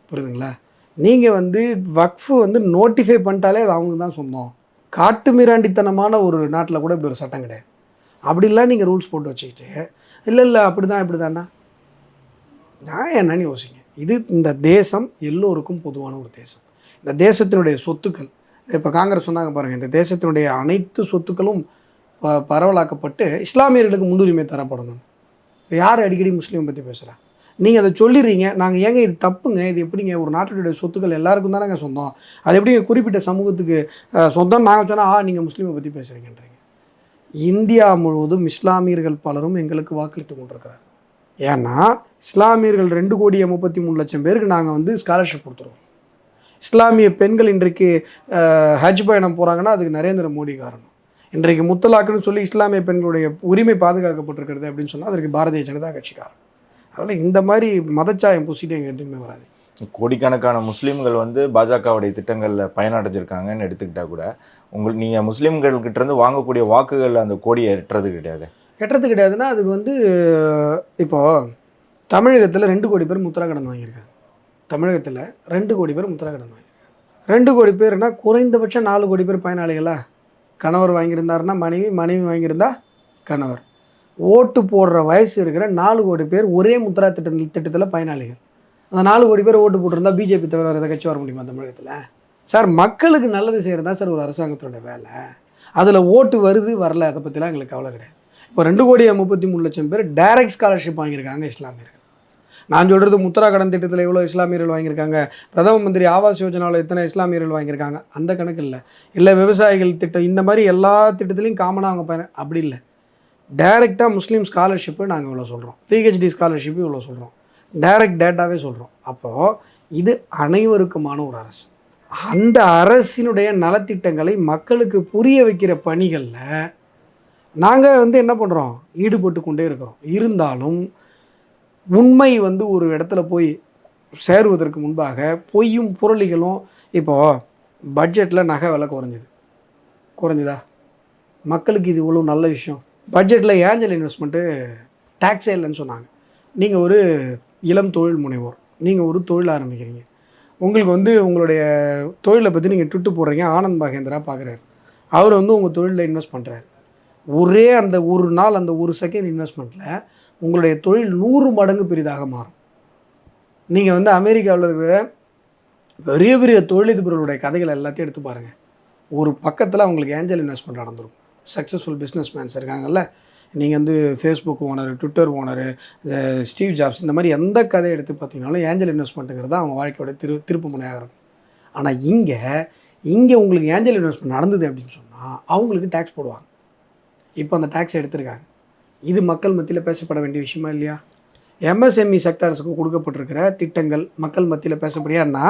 புரியுதுங்களா? நீங்கள் வந்து வக்ஃபு வந்து நோட்டிஃபை பண்ணிட்டாலே அது அவங்க தான் சொந்தம். காட்டு மிராண்டித்தனமான ஒரு நாட்டில் கூட இப்படி ஒரு சட்டம் கிடையாது. அப்படிலாம் நீங்கள் ரூல்ஸ் போட்டு வச்சுக்கிட்டு இல்லை அப்படி தான் இப்படி தானா நான் என்னன்னு யோசிங்க. இது இந்த தேசம் எல்லோருக்கும் பொதுவான ஒரு தேசம். இந்த தேசத்தினுடைய சொத்துக்கள் இப்போ காங்கிரஸ் சொன்னாங்க பாருங்கள், இந்த தேசத்தினுடைய அனைத்து சொத்துக்களும் பரவலாக்கப்பட்டு இஸ்லாமியர்களுக்கு முன்னுரிமை தரப்படணும். இப்போ யார் அடிக்கடி முஸ்லீமை பற்றி பேசுகிறா? நீங்கள் அதை சொல்லிடுறீங்க. நாங்கள் ஏங்க இது தப்புங்க, இது எப்படிங்க ஒரு நாட்டினுடைய சொத்துக்கள் எல்லாருக்கும் தானேங்க சொந்தம், அது எப்படிங்க குறிப்பிட்ட சமூகத்துக்கு சொந்தம் நாங்கள் சொன்னால் நீங்கள் முஸ்லீமை பற்றி பேசுகிறீங்கன்றீங்க. இந்தியா முழுவதும் இஸ்லாமியர்கள் பலரும் எங்களுக்கு வாக்களித்து கொண்டிருக்கிறார். ஏன்னா இஸ்லாமியர்கள் 2,33,00,000 பேருக்கு நாங்கள் வந்து ஸ்காலர்ஷிப் கொடுத்துருவோம். இஸ்லாமிய பெண்கள் இன்றைக்கு ஹஜ் பயணம் போகிறாங்கன்னா அதுக்கு நரேந்திர மோடி காரணம். இன்றைக்கு முத்தலாக்குன்னு சொல்லி இஸ்லாமிய பெண்களுடைய உரிமை பாதுகாக்கப்பட்டிருக்கிறது அப்படின்னு சொன்னால் அதற்கு பாரதிய ஜனதா கட்சி காரணம். அதனால் இந்த மாதிரி மதச்சாயம் பூசிட்டு எங்கள் எதுவுமே வராது. கோடிக்கணக்கான முஸ்லீம்கள் வந்து பாஜகவுடைய திட்டங்களில் பயனடைஞ்சிருக்காங்கன்னு எடுத்துக்கிட்டால் கூட நீங்கள் முஸ்லீம்கள்கிட்டருந்து வாங்கக்கூடிய வாக்குகள் அந்த கோடியை எட்டுறது கிடையாதுன்னா அதுக்கு வந்து இப்போது தமிழகத்தில் 2 கோடி பேர் முத்ரா கடன் வாங்கியிருக்காங்க. தமிழகத்தில் 2 கோடி பேர் முத்ரா கடன் வாங்கியிருக்காங்க. 2 கோடி பேர்னால் குறைந்தபட்சம் 4 கோடி பேர் பயனாளிகளா? கணவர் வாங்கியிருந்தாருன்னா மனைவி வாங்கியிருந்தா கணவர். ஓட்டு போடுற வயசு இருக்கிற 4 கோடி பேர் ஒரே முத்ரா திட்டத்தில் பயனாளிகள். அந்த 4 கோடி பேர் ஓட்டு போட்டிருந்தா பிஜேபி தவிர வேறு எதை கட்சி வர முடியுமா தமிழகத்தில்? சார் மக்களுக்கு நல்லது செய்கிறது தான் சார் ஒரு அரசாங்கத்தோட வேலை. அதில் ஓட்டு வருது வரல அதை பற்றிலாம் எங்களுக்கு கவலை கிடையாது. இப்போ 2,33,00,000 பேர் டைரக்ட் ஸ்காலர்ஷிப் வாங்கியிருக்காங்க இஸ்லாமியர்கள். நான் சொல்கிறது முத்ரா கடன் திட்டத்தில் எவ்வளோ இஸ்லாமியர்கள் வாங்கியிருக்காங்க, பிரதம மந்திரி ஆவாஸ் யோஜனாவில் எத்தனை இஸ்லாமியர்கள் வாங்கியிருக்காங்க, அந்த கணக்கு இல்லை விவசாயிகள் திட்டம், இந்த மாதிரி எல்லா திட்டத்துலேயும் காமனாக அவங்க அப்படி இல்லை. டைரெக்டாக முஸ்லீம் ஸ்காலர்ஷிப்பு நாங்கள் இவ்வளோ சொல்கிறோம், பிஹெச்டி ஸ்காலர்ஷிப்பு இவ்வளோ சொல்கிறோம், டைரக்ட் டேட்டாவே சொல்கிறோம். அப்போது இது அனைவருக்குமான ஒரு அரசு. அந்த அரசினுடைய நலத்திட்டங்களை மக்களுக்கு புரிய வைக்கிற பணிகளில் நாங்கள் வந்து என்ன பண்ணுறோம், ஈடுபட்டு கொண்டே இருக்கிறோம். இருந்தாலும் உண்மை வந்து ஒரு இடத்துல போய் சேருவதற்கு முன்பாக பொய்யும் புரளிகளும். இப்போது பட்ஜெட்டில் நகை விலை குறைஞ்சுதா? மக்களுக்கு இது இவ்வளோ நல்ல விஷயம். பட்ஜெட்டில் ஏஞ்சல் இன்வெஸ்ட்மெண்ட்டு டேக்ஸே இல்லைன்னு சொன்னாங்க. நீங்கள் ஒரு இளம் தொழில் முனைவோர், நீங்கள் ஒரு தொழில் ஆரம்பிக்கிறீங்க, உங்களுக்கு வந்து உங்களுடைய தொழிலை பற்றி நீங்கள் ட்விட்டு போடுறீங்க, ஆனந்த் மகேந்திரா பார்க்குறாரு, அவர் வந்து உங்கள் தொழிலில் இன்வெஸ்ட் பண்ணுறாரு. ஒரே அந்த ஒரு நாள் அந்த ஒரு செகண்ட் இன்வெஸ்ட்மெண்ட்டில் உங்களுடைய தொழில் 100 மடங்கு பெரிதாக மாறும். நீங்கள் வந்து அமெரிக்காவில் இருக்கிற பெரிய பெரிய தொழிலதிபர்களுடைய கதைகள் எல்லாத்தையும் எடுத்து பாருங்கள். ஒரு பக்கத்தில் அவங்களுக்கு ஏஞ்சல் இன்வெஸ்ட்மெண்ட் நடந்துடும். சக்ஸஸ்ஃபுல் பிஸ்னஸ் மேன்ஸ் இருக்காங்கல்ல, நீங்கள் வந்து Facebook owner, Twitter owner, Steve jobs, இந்த மாதிரி எந்த கதையை எடுத்து பார்த்தீங்கன்னாலும் ஏஞ்சல் இன்வெஸ்ட்மெண்ட்டுங்கிறது அவங்க வாழ்க்கையோட திருப்பு முனையாக இருக்கும். ஆனால் இங்கே உங்களுக்கு ஏஞ்சல் இன்வெஸ்ட்மெண்ட் நடந்தது அப்படின்னு சொன்னால் அவங்களுக்கு டேக்ஸ் போடுவாங்க. இப்போ அந்த டேக்ஸ் எடுத்திருக்காங்க. இது மக்கள் மத்தியில் பேசப்பட வேண்டிய விஷயமா இல்லையா? எம்எஸ்எம்இ செக்டார்ஸுக்கு கொடுக்கப்பட்டிருக்கிற திட்டங்கள் மக்கள் மத்தியில் பேசப்படியான்னா,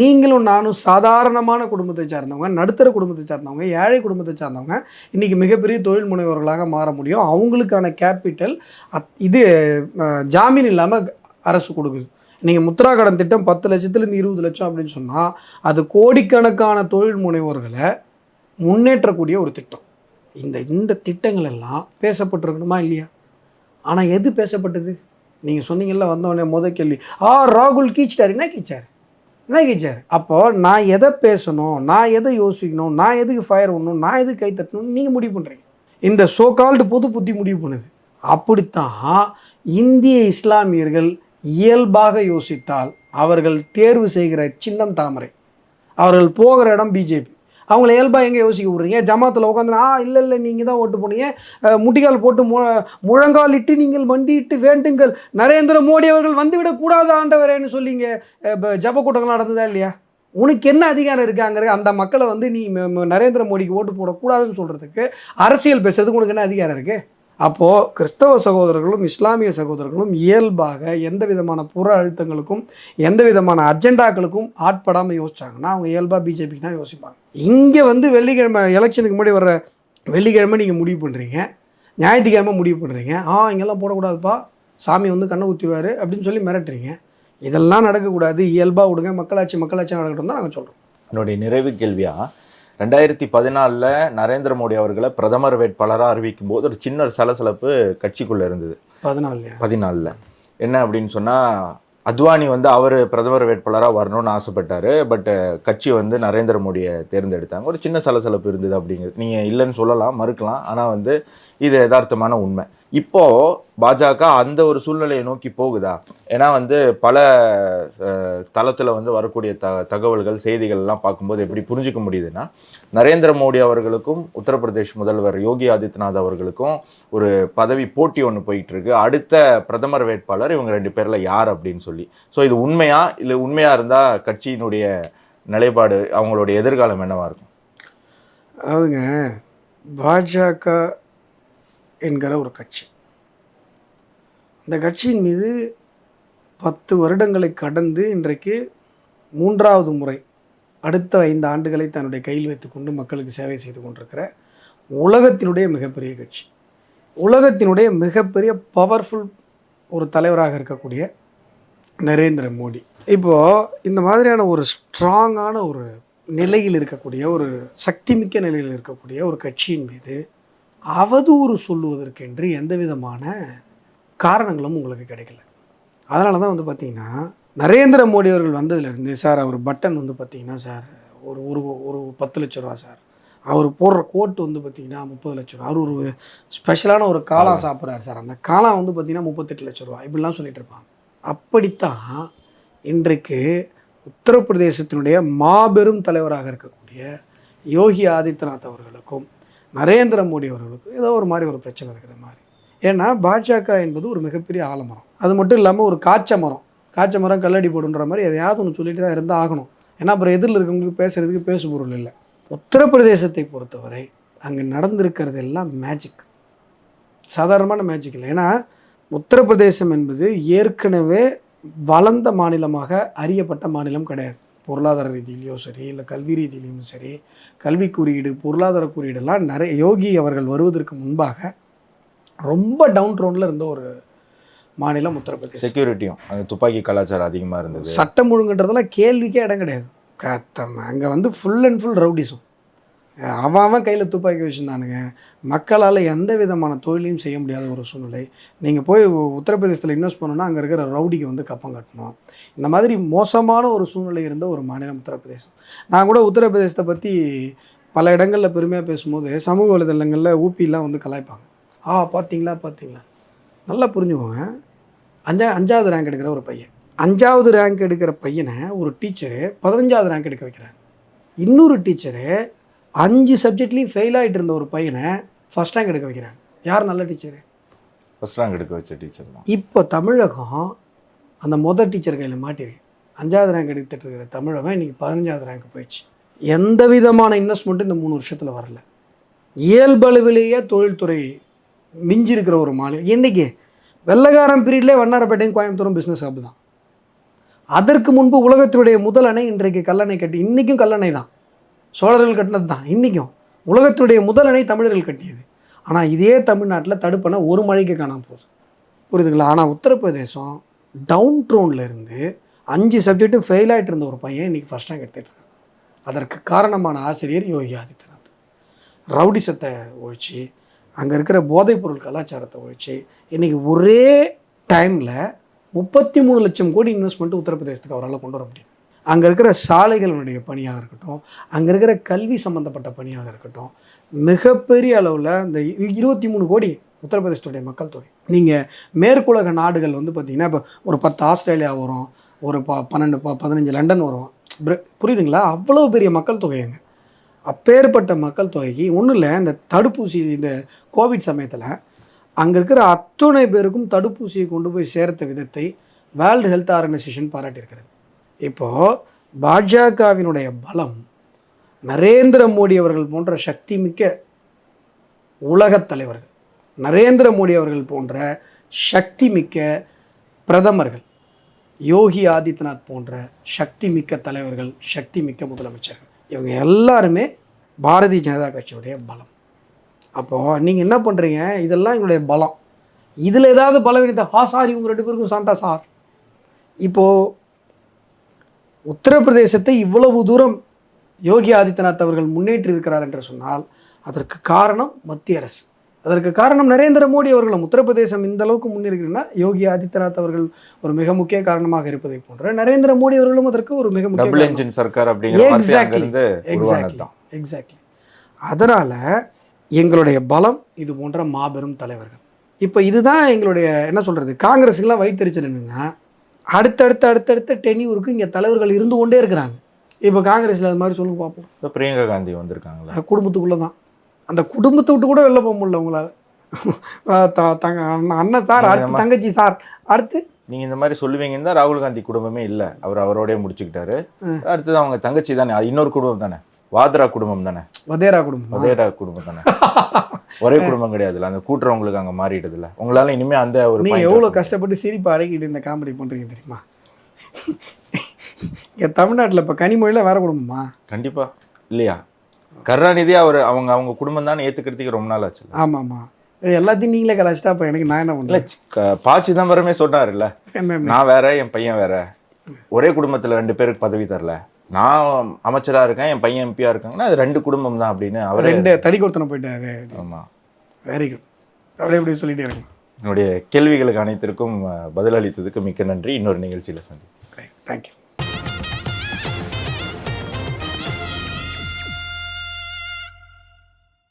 நீங்களும் நானும் சாதாரணமான குடும்பத்தை சார்ந்தவங்க, நடுத்தர குடும்பத்தை சார்ந்தவங்க, ஏழை குடும்பத்தை சார்ந்தவங்க இன்றைக்கி மிகப்பெரிய தொழில் முனைவர்களாக மாற முடியும். அவங்களுக்கான கேபிட்டல் இது ஜாமீன் இல்லாமல் அரசு கொடுக்குது. நீங்கள் முத்ரா கடன் திட்டம் 10 லட்சத்துலேருந்து 20 லட்சம் அப்படின்னு சொன்னால் அது கோடிக்கணக்கான தொழில் முனைவோர்களை முன்னேற்றக்கூடிய ஒரு திட்டம். இந்த திட்டங்கள் எல்லாம் பேசப்பட்டிருக்கணுமா இல்லையா? ஆனால் எது பேசப்பட்டது? நீங்கள் சொன்னீங்கல்ல வந்தவொடனே முதல் கேள்வி, ராகுல் கீச்சிட்டார். என்ன கீச்சார்? அப்போது நான் எதை பேசணும், நான் எதை யோசிக்கணும், நான் எதுக்கு ஃபயர் பண்ணணும், நான் எதுக்கு கை தட்டணும்னு நீங்கள் முடிவு பண்ணுறீங்க. இந்த சோகால்டு பொது புத்தி முடிவு பண்ணுது. அப்படித்தான் இந்திய இஸ்லாமியர்கள் இயல்பாக யோசித்தால் அவர்கள் தேர்வு செய்கிற சின்னம் தாமரை, அவர்கள் போகிற இடம் பிஜேபி. அவங்கள இயல்பாக எங்கே யோசிக்க விட்றீங்க? ஜமாத்தில் உட்காந்து இல்லை நீங்கள் தான் ஓட்டு போனீங்க, முட்டிக்கால் போட்டு முழங்காலிட்டு நீங்கள் மண்டிட்டு வேண்டுங்கள் நரேந்திர மோடி அவர்கள் வந்துவிடக்கூடாது ஆண்டவரேன்னு சொல்லிங்க ஜப கூட்டங்கள் நடந்ததா இல்லையா? உனக்கு என்ன அதிகாரம் இருக்காங்கிற அந்த மக்களை வந்து நீ நரேந்திர மோடிக்கு ஓட்டு போடக்கூடாதுன்னு சொல்கிறதுக்கு, அரசியல் பேசுறதுக்கு உனக்கு என்ன அதிகாரம் இருக்குது? அப்போது கிறிஸ்தவ சகோதரர்களும் இஸ்லாமிய சகோதரர்களும் இயல்பாக எந்த விதமான புற அழுத்தங்களுக்கும் எந்த விதமான அஜெண்டாக்களுக்கும் ஆட்படாமல் யோசிச்சாங்கன்னா அவங்க இயல்பாக பிஜேபிக்கு தான் யோசிப்பாங்க. இங்கே வந்து வெள்ளிக்கிழமை எலெக்ஷனுக்கு முன்னாடி வர்ற வெள்ளிக்கிழமை நீங்கள் முடிவு பண்ணுறீங்க, ஞாயிற்றுக்கிழமை முடிவு பண்ணுறீங்க, இங்கெல்லாம் போடக்கூடாதுப்பா, சாமி வந்து கண்ணை ஊற்றிடுவார் அப்படின்னு சொல்லி மிரட்டுறீங்க. இதெல்லாம் நடக்கக்கூடாது, இயல்பாக விடுங்க, மக்களாட்சி நடக்கட்டும் தான் நாங்கள் சொல்கிறோம். என்னுடைய நிறைவு கேள்வியாக 2014 நரேந்திர மோடி அவர்களை பிரதமர் வேட்பாளராக அறிவிக்கும் போது ஒரு சின்ன சலசலப்பு கட்சிக்குள்ளே இருந்தது. 14 என்ன அப்படின்னு சொன்னால், அத்வானி வந்து அவர் பிரதமர் வேட்பாளராக வரணும்னு ஆசைப்பட்டார். பட் கட்சி வந்து நரேந்திர மோடியை தேர்ந்தெடுத்தாங்க. ஒரு சின்ன சலசலப்பு இருந்தது அப்படிங்கிறது நீங்கள் இல்லைன்னு சொல்லலாம், மறுக்கலாம். ஆனால் வந்து இது யதார்த்தமான உண்மை. இப்போது பாஜக அந்த ஒரு சூழ்நிலையை நோக்கி போகுதா? ஏன்னா வந்து பல தளத்தில் வந்து வரக்கூடிய தகவல்கள் செய்திகள்லாம் பார்க்கும்போது எப்படி புரிஞ்சிக்க முடியுதுன்னா, நரேந்திர மோடி அவர்களுக்கும் உத்தரப்பிரதேஷ் முதல்வர் யோகி ஆதித்யநாத் அவர்களுக்கும் ஒரு பதவி போட்டி ஒன்று போயிட்டு இருக்கு. அடுத்த பிரதமர் வேட்பாளர் இவங்க 2 பேரில் யார் அப்படின்னு சொல்லி. ஸோ இது உண்மையா? இல்லை உண்மையாக இருந்தால் கட்சியினுடைய நிலைப்பாடு, அவங்களுடைய எதிர்காலம் என்னவா இருக்கும்? அதாவதுங்க, பாஜக என்கிற ஒரு கட்சி, அந்த கட்சியின் மீது 10 வருடங்களை கடந்து இன்றைக்கு 3வது முறை அடுத்த 5 ஆண்டுகளை தன்னுடைய கையில் வைத்துக்கொண்டு மக்களுக்கு சேவை செய்து கொண்டிருக்கிற உலகத்தினுடைய மிகப்பெரிய கட்சி, உலகத்தினுடைய மிகப்பெரிய பவர்ஃபுல் ஒரு தலைவராக இருக்கக்கூடிய நரேந்திர மோடி இப்போது இந்த மாதிரியான ஒரு ஸ்ட்ராங்கான ஒரு நிலையில் இருக்கக்கூடிய, ஒரு சக்திமிக்க நிலையில் இருக்கக்கூடிய ஒரு கட்சியின் மீது அவதூறு சொல்லுவதற்கென்று எந்த விதமான காரணங்களும் உங்களுக்கு கிடைக்கல. அதனால தான் வந்து பார்த்திங்கன்னா நரேந்திர மோடி அவர்கள் வந்ததுலேருந்து, சார் அவர் பட்டன் வந்து பார்த்திங்கன்னா சார் ஒரு ஒரு ஒரு 10 லட்ச ரூபா சார், அவர் போடுற கோட்டு வந்து பார்த்திங்கன்னா 30 லட்ச ரூபா, அவர் ஒரு ஸ்பெஷலான ஒரு காளான் சாப்பிட்றாரு சார், அந்த காளான் வந்து பார்த்திங்கன்னா 38 லட்ச ரூபா, இப்படிலாம் சொல்லிட்டு இருப்பாங்க. அப்படித்தான் இன்றைக்கு உத்தரப்பிரதேசத்தினுடைய மாபெரும் தலைவராக இருக்கக்கூடிய யோகி ஆதித்யநாத் அவர்களுக்கும் நரேந்திர மோடி அவர்களுக்கும் ஏதோ ஒரு மாதிரி ஒரு பிரச்சனை இருக்கிற மாதிரி. ஏன்னா பாஜக என்பது ஒரு மிகப்பெரிய ஆலமரம், அது மட்டும் இல்லாமல் ஒரு காய்ச்ச மரம் கல்லடி போடுன்ற மாதிரி எதையாவது ஒன்று சொல்லிட்டு தான் இருந்தால் ஆகணும். ஏன்னா அப்புறம் எதிரில் இருக்கவங்களுக்கு பேசுகிறதுக்கு பேசுபொருள் இல்லை. உத்தரப்பிரதேசத்தை பொறுத்தவரை அங்கே நடந்திருக்கிறது எல்லாம் மேஜிக், சாதாரணமான மேஜிக் இல்லை. ஏன்னா உத்தரப்பிரதேசம் என்பது ஏற்கனவே வளர்ந்த மாநிலமாக அறியப்பட்ட மாநிலம் கிடையாது. பொருளாதார ரீதியிலையோ சரி, இல்லை கல்வி ரீதியிலையும் சரி, கல்வி குறியீடு, பொருளாதார குறியீடெல்லாம் நிறைய யோகி அவர்கள் வருவதற்கு முன்பாக ரொம்ப டவுன் டவுனில் இருந்த ஒரு மாநிலம் உத்தரப்பிரதேசம். செக்யூரிட்டியும் அந்த துப்பாக்கி கலாச்சாரம் அதிகமாக இருந்தது, சட்டம் ஒழுங்குன்றதெல்லாம் கேள்விக்கே இடம் கிடையாது. அங்கே வந்து ஃபுல் அண்ட் ஃபுல் ரவுடிசம், அவன் கையில் துப்பாக்கி வச்சுருந்தானுங்க. மக்களால் எந்த விதமான தொழிலையும் செய்ய முடியாத ஒரு சூழ்நிலை. நீங்கள் போய் உத்தரப்பிரதேசத்தில் இன்வெஸ்ட் பண்ணணுன்னா அங்கே இருக்கிற ரவுடிக்கு வந்து கப்பம் கட்டணும். இந்த மாதிரி மோசமான ஒரு சூழ்நிலை இருந்த ஒரு மாநிலம் உத்தரப்பிரதேசம். நான் கூட உத்தரப்பிரதேசத்தை பற்றி பல இடங்களில் பெருமையாக பேசும்போது சமூக வலைதளங்களில் ஊப்பிலாம் வந்து கலாய்ப்பாங்க. பார்த்தீங்களா நல்லா புரிஞ்சுக்கோங்க. 5வது ரேங்க் எடுக்கிற ஒரு பையன், 5வது ரேங்க் எடுக்கிற பையனை ஒரு டீச்சரு 15வது ரேங்க் எடுக்க வைக்கிறாங்க. இன்னொரு டீச்சரு 5 சப்ஜெக்ட்லேயும் ஃபெயில் ஆகிட்டு இருந்த ஒரு பையனை ஃபஸ்ட் ரேங்க் எடுக்க வைக்கிறாங்க. யார் நல்ல டீச்சரு? ஃபஸ்ட் ரேங்க் எடுக்க வச்ச டீச்சர் தான். இப்போ தமிழகம் அந்த முதல் டீச்சர் கையில் மாட்டிருக்கு. 5வது ரேங்க் எடுத்துகிட்டு இருக்கிற தமிழகம் இன்றைக்கி 15வது ரேங்க் போயிடுச்சு. எந்த விதமான இன்வெஸ்ட்மெண்ட்டும் இந்த 3 வருஷத்தில் வரல. இயல்பளவிலேயே தொழில்துறை மிஞ்சி இருக்கிற ஒரு மாநிலம். இன்றைக்கி வெள்ளக்காரன் பீரியட்லேயே வண்ணாரப்பேட்டையும் கோயம்புத்தூரும் பிஸ்னஸ் ஹப் தான். அதற்கு முன்பு உலகத்தினுடைய முதல் அணை இன்றைக்கு கல்லணை கட்டி, இன்றைக்கும் கல்லணை தான், சோழர்கள் கட்டினது தான். இன்றைக்கும் உலகத்தினுடைய முதல் அணை தமிழர்கள் கட்டியது. ஆனால் இதே தமிழ்நாட்டில் தடுப்பணை ஒரு மழைக்கு காணாமல் போகுது. புரியுதுங்களா? ஆனால் உத்தரப்பிரதேசம் டவுன் ட்ரோனில் இருந்து 5 சப்ஜெக்ட்டும் ஃபெயில் ஆகிட்டு இருந்த ஒரு பையன் இன்றைக்கி ஃபஸ்ட் ரேங்க் எடுத்துகிட்டு இருக்கான். அதற்கு காரணமான ஆசிரியர் யோகி ஆதித்யநாத். ரவுடிசத்தை ஒழிச்சு, அங்கே இருக்கிற போதைப்பொருள் கலாச்சாரத்தை ஒழிச்சு, இன்றைக்கி ஒரே டைமில் 33 லட்சம் கோடி இன்வெஸ்ட்மெண்ட்டு உத்தரப்பிரதேசத்துக்கு அவரால் கொண்டு வர முடியும். அங்கே இருக்கிற சாலைகளுடைய பணியாக இருக்கட்டும், அங்கே இருக்கிற கல்வி சம்மந்தப்பட்ட பணியாக இருக்கட்டும், மிகப்பெரிய அளவில் இந்த 23 கோடி உத்தரப்பிரதேசத்துடைய மக்கள் தொகை. நீங்கள் மேற்குலக நாடுகள் வந்து பார்த்திங்கன்னா, இப்போ ஒரு 10 ஆஸ்திரேலியா வரும், ஒரு 15 லண்டன் வரும். புரியுதுங்களா? அவ்வளோ பெரிய மக்கள் தொகைங்க. அப்பேற்பட்ட மக்கள் தொகைக்கு ஒன்றும் இல்லை, இந்த தடுப்பூசி இந்த கோவிட் சமயத்தில் அங்கே இருக்கிற அத்தனை பேருக்கும் தடுப்பூசியை கொண்டு போய் சேர்த்த விதத்தை வேர்ல்டு ஹெல்த் ஆர்கனைசேஷன் பாராட்டியிருக்கிறது. இப்போது பாஜகவினுடைய பலம், நரேந்திர மோடி அவர்கள் போன்ற சக்தி மிக்க உலகத் தலைவர்கள், நரேந்திர மோடி அவர்கள் போன்ற சக்தி மிக்க பிரதமர்கள், யோகி ஆதித்யநாத் போன்ற சக்தி மிக்க தலைவர்கள், சக்தி மிக்க முதலமைச்சர்கள், இவங்க எல்லாருமே பாரதிய ஜனதா கட்சியுடைய பலம். அப்போது நீங்கள் என்ன பண்ணுறீங்க? இதெல்லாம் எங்களுடைய பலம். இதில் ஏதாவது பலவீனத்தை சார் இவங்க 2 பேருக்கும் சாண்டா சார். இப்போது உத்தரப்பிரதேசத்தை இவ்வளவு தூரம் யோகி ஆதித்யநாத் அவர்கள் முன்னேற்றி இருக்கிறார் என்று சொன்னால் அதற்கு காரணம் மத்திய அரசு. அதற்கு காரணம் நரேந்திர மோடி அவர்களும். உத்தரப்பிரதேசம் இந்த அளவுக்கு முன்னேறுகிறதுனா யோகி ஆதித்யநாத் அவர்கள் ஒரு மிக முக்கிய காரணமாக இருப்பதை போன்ற நரேந்திர மோடி அவர்களும் அதற்கு ஒரு மிக முக்கிய சர்க்கார் அப்படிங்கிற எக்ஸாக்ட்லி. அதனால் எங்களுடைய பலம் இது போன்ற மாபெரும் தலைவர்கள். இப்போ இதுதான் எங்களுடைய என்ன சொல்கிறது, காங்கிரஸுக்கெல்லாம் வைத்தறிச்சல் என்னென்னா, அடுத்தடுத்த டென்யூருக்கு இங்கே தலைவர்கள் இருந்து கொண்டே இருக்கிறாங்க. இப்போ காங்கிரஸில் அது மாதிரி சொல்லுங்க பார்ப்போம். இப்போ பிரியங்கா காந்தி வந்திருக்காங்களா? குடும்பத்துக்குள்ளே தான். அந்த குடும்பத்தை விட்டு கூட வெளில போக முடியல உங்களால். அண்ணன் சார், அடுத்து தங்கச்சி சார், அடுத்து நீங்கள் இந்த மாதிரி சொல்லுவீங்கன்னு தான் ராகுல் காந்தி குடும்பமே இல்லை, அவரோடய முடிச்சுக்கிட்டாரு. அடுத்தது அவங்க தங்கச்சி தானே, இன்னொரு குடும்பம் தானே, வாத்ரா குடும்பம் தானே, வதேரா குடும்பம் தானே. ஒரே குடும்பம் கிடையாதுல்ல, அந்த கூட்டுறவங்களுக்கு அங்கே மாறிடுதுல்ல. உங்களால் இனிமேல் அந்த ஒரு நீங்கள் எவ்வளோ கஷ்டப்பட்டு சிரிப்பை அடக்கிட்டு இந்த காமெடி பண்ணுறீங்க தெரியுமா? இங்கே தமிழ்நாட்டில் இப்போ கனிமொழியில் வேற குடும்பமா? கண்டிப்பாக இல்லையா? கருணாநிதி அவங்க குடும்பம் தானே ஏற்றுக்கிறதுக்கு ரொம்ப நாள் ஆச்சு. ஆமாம், எல்லாத்தையும் நீங்களே கலாச்சிட்டா அப்போ எனக்கு நான் என்ன பண்ணல. ப. சிதம்பரமே சொன்னார்ல, நான் வேற என் பையன் வேற, ஒரே குடும்பத்தில் 2 பேருக்கு பதவி தரல, நான் அமைச்சராக இருக்கேன், என் பையன் எம்பியாக இருக்காங்கன்னா அது 2 குடும்பம் தான் அப்படின்னு அவர் 2 தடி கொடுத்தன போயிட்டாரு. ஆமாம், வெரி குட். அப்படியே எப்படி சொல்லிட்டே இருக்கேன். என்னுடைய கேள்விகளுக்கு அனைத்திற்கும் பதிலளித்ததுக்கு மிக்க நன்றி. இன்னொரு நிகழ்ச்சியில் சந்தி. தேங்க்யூ.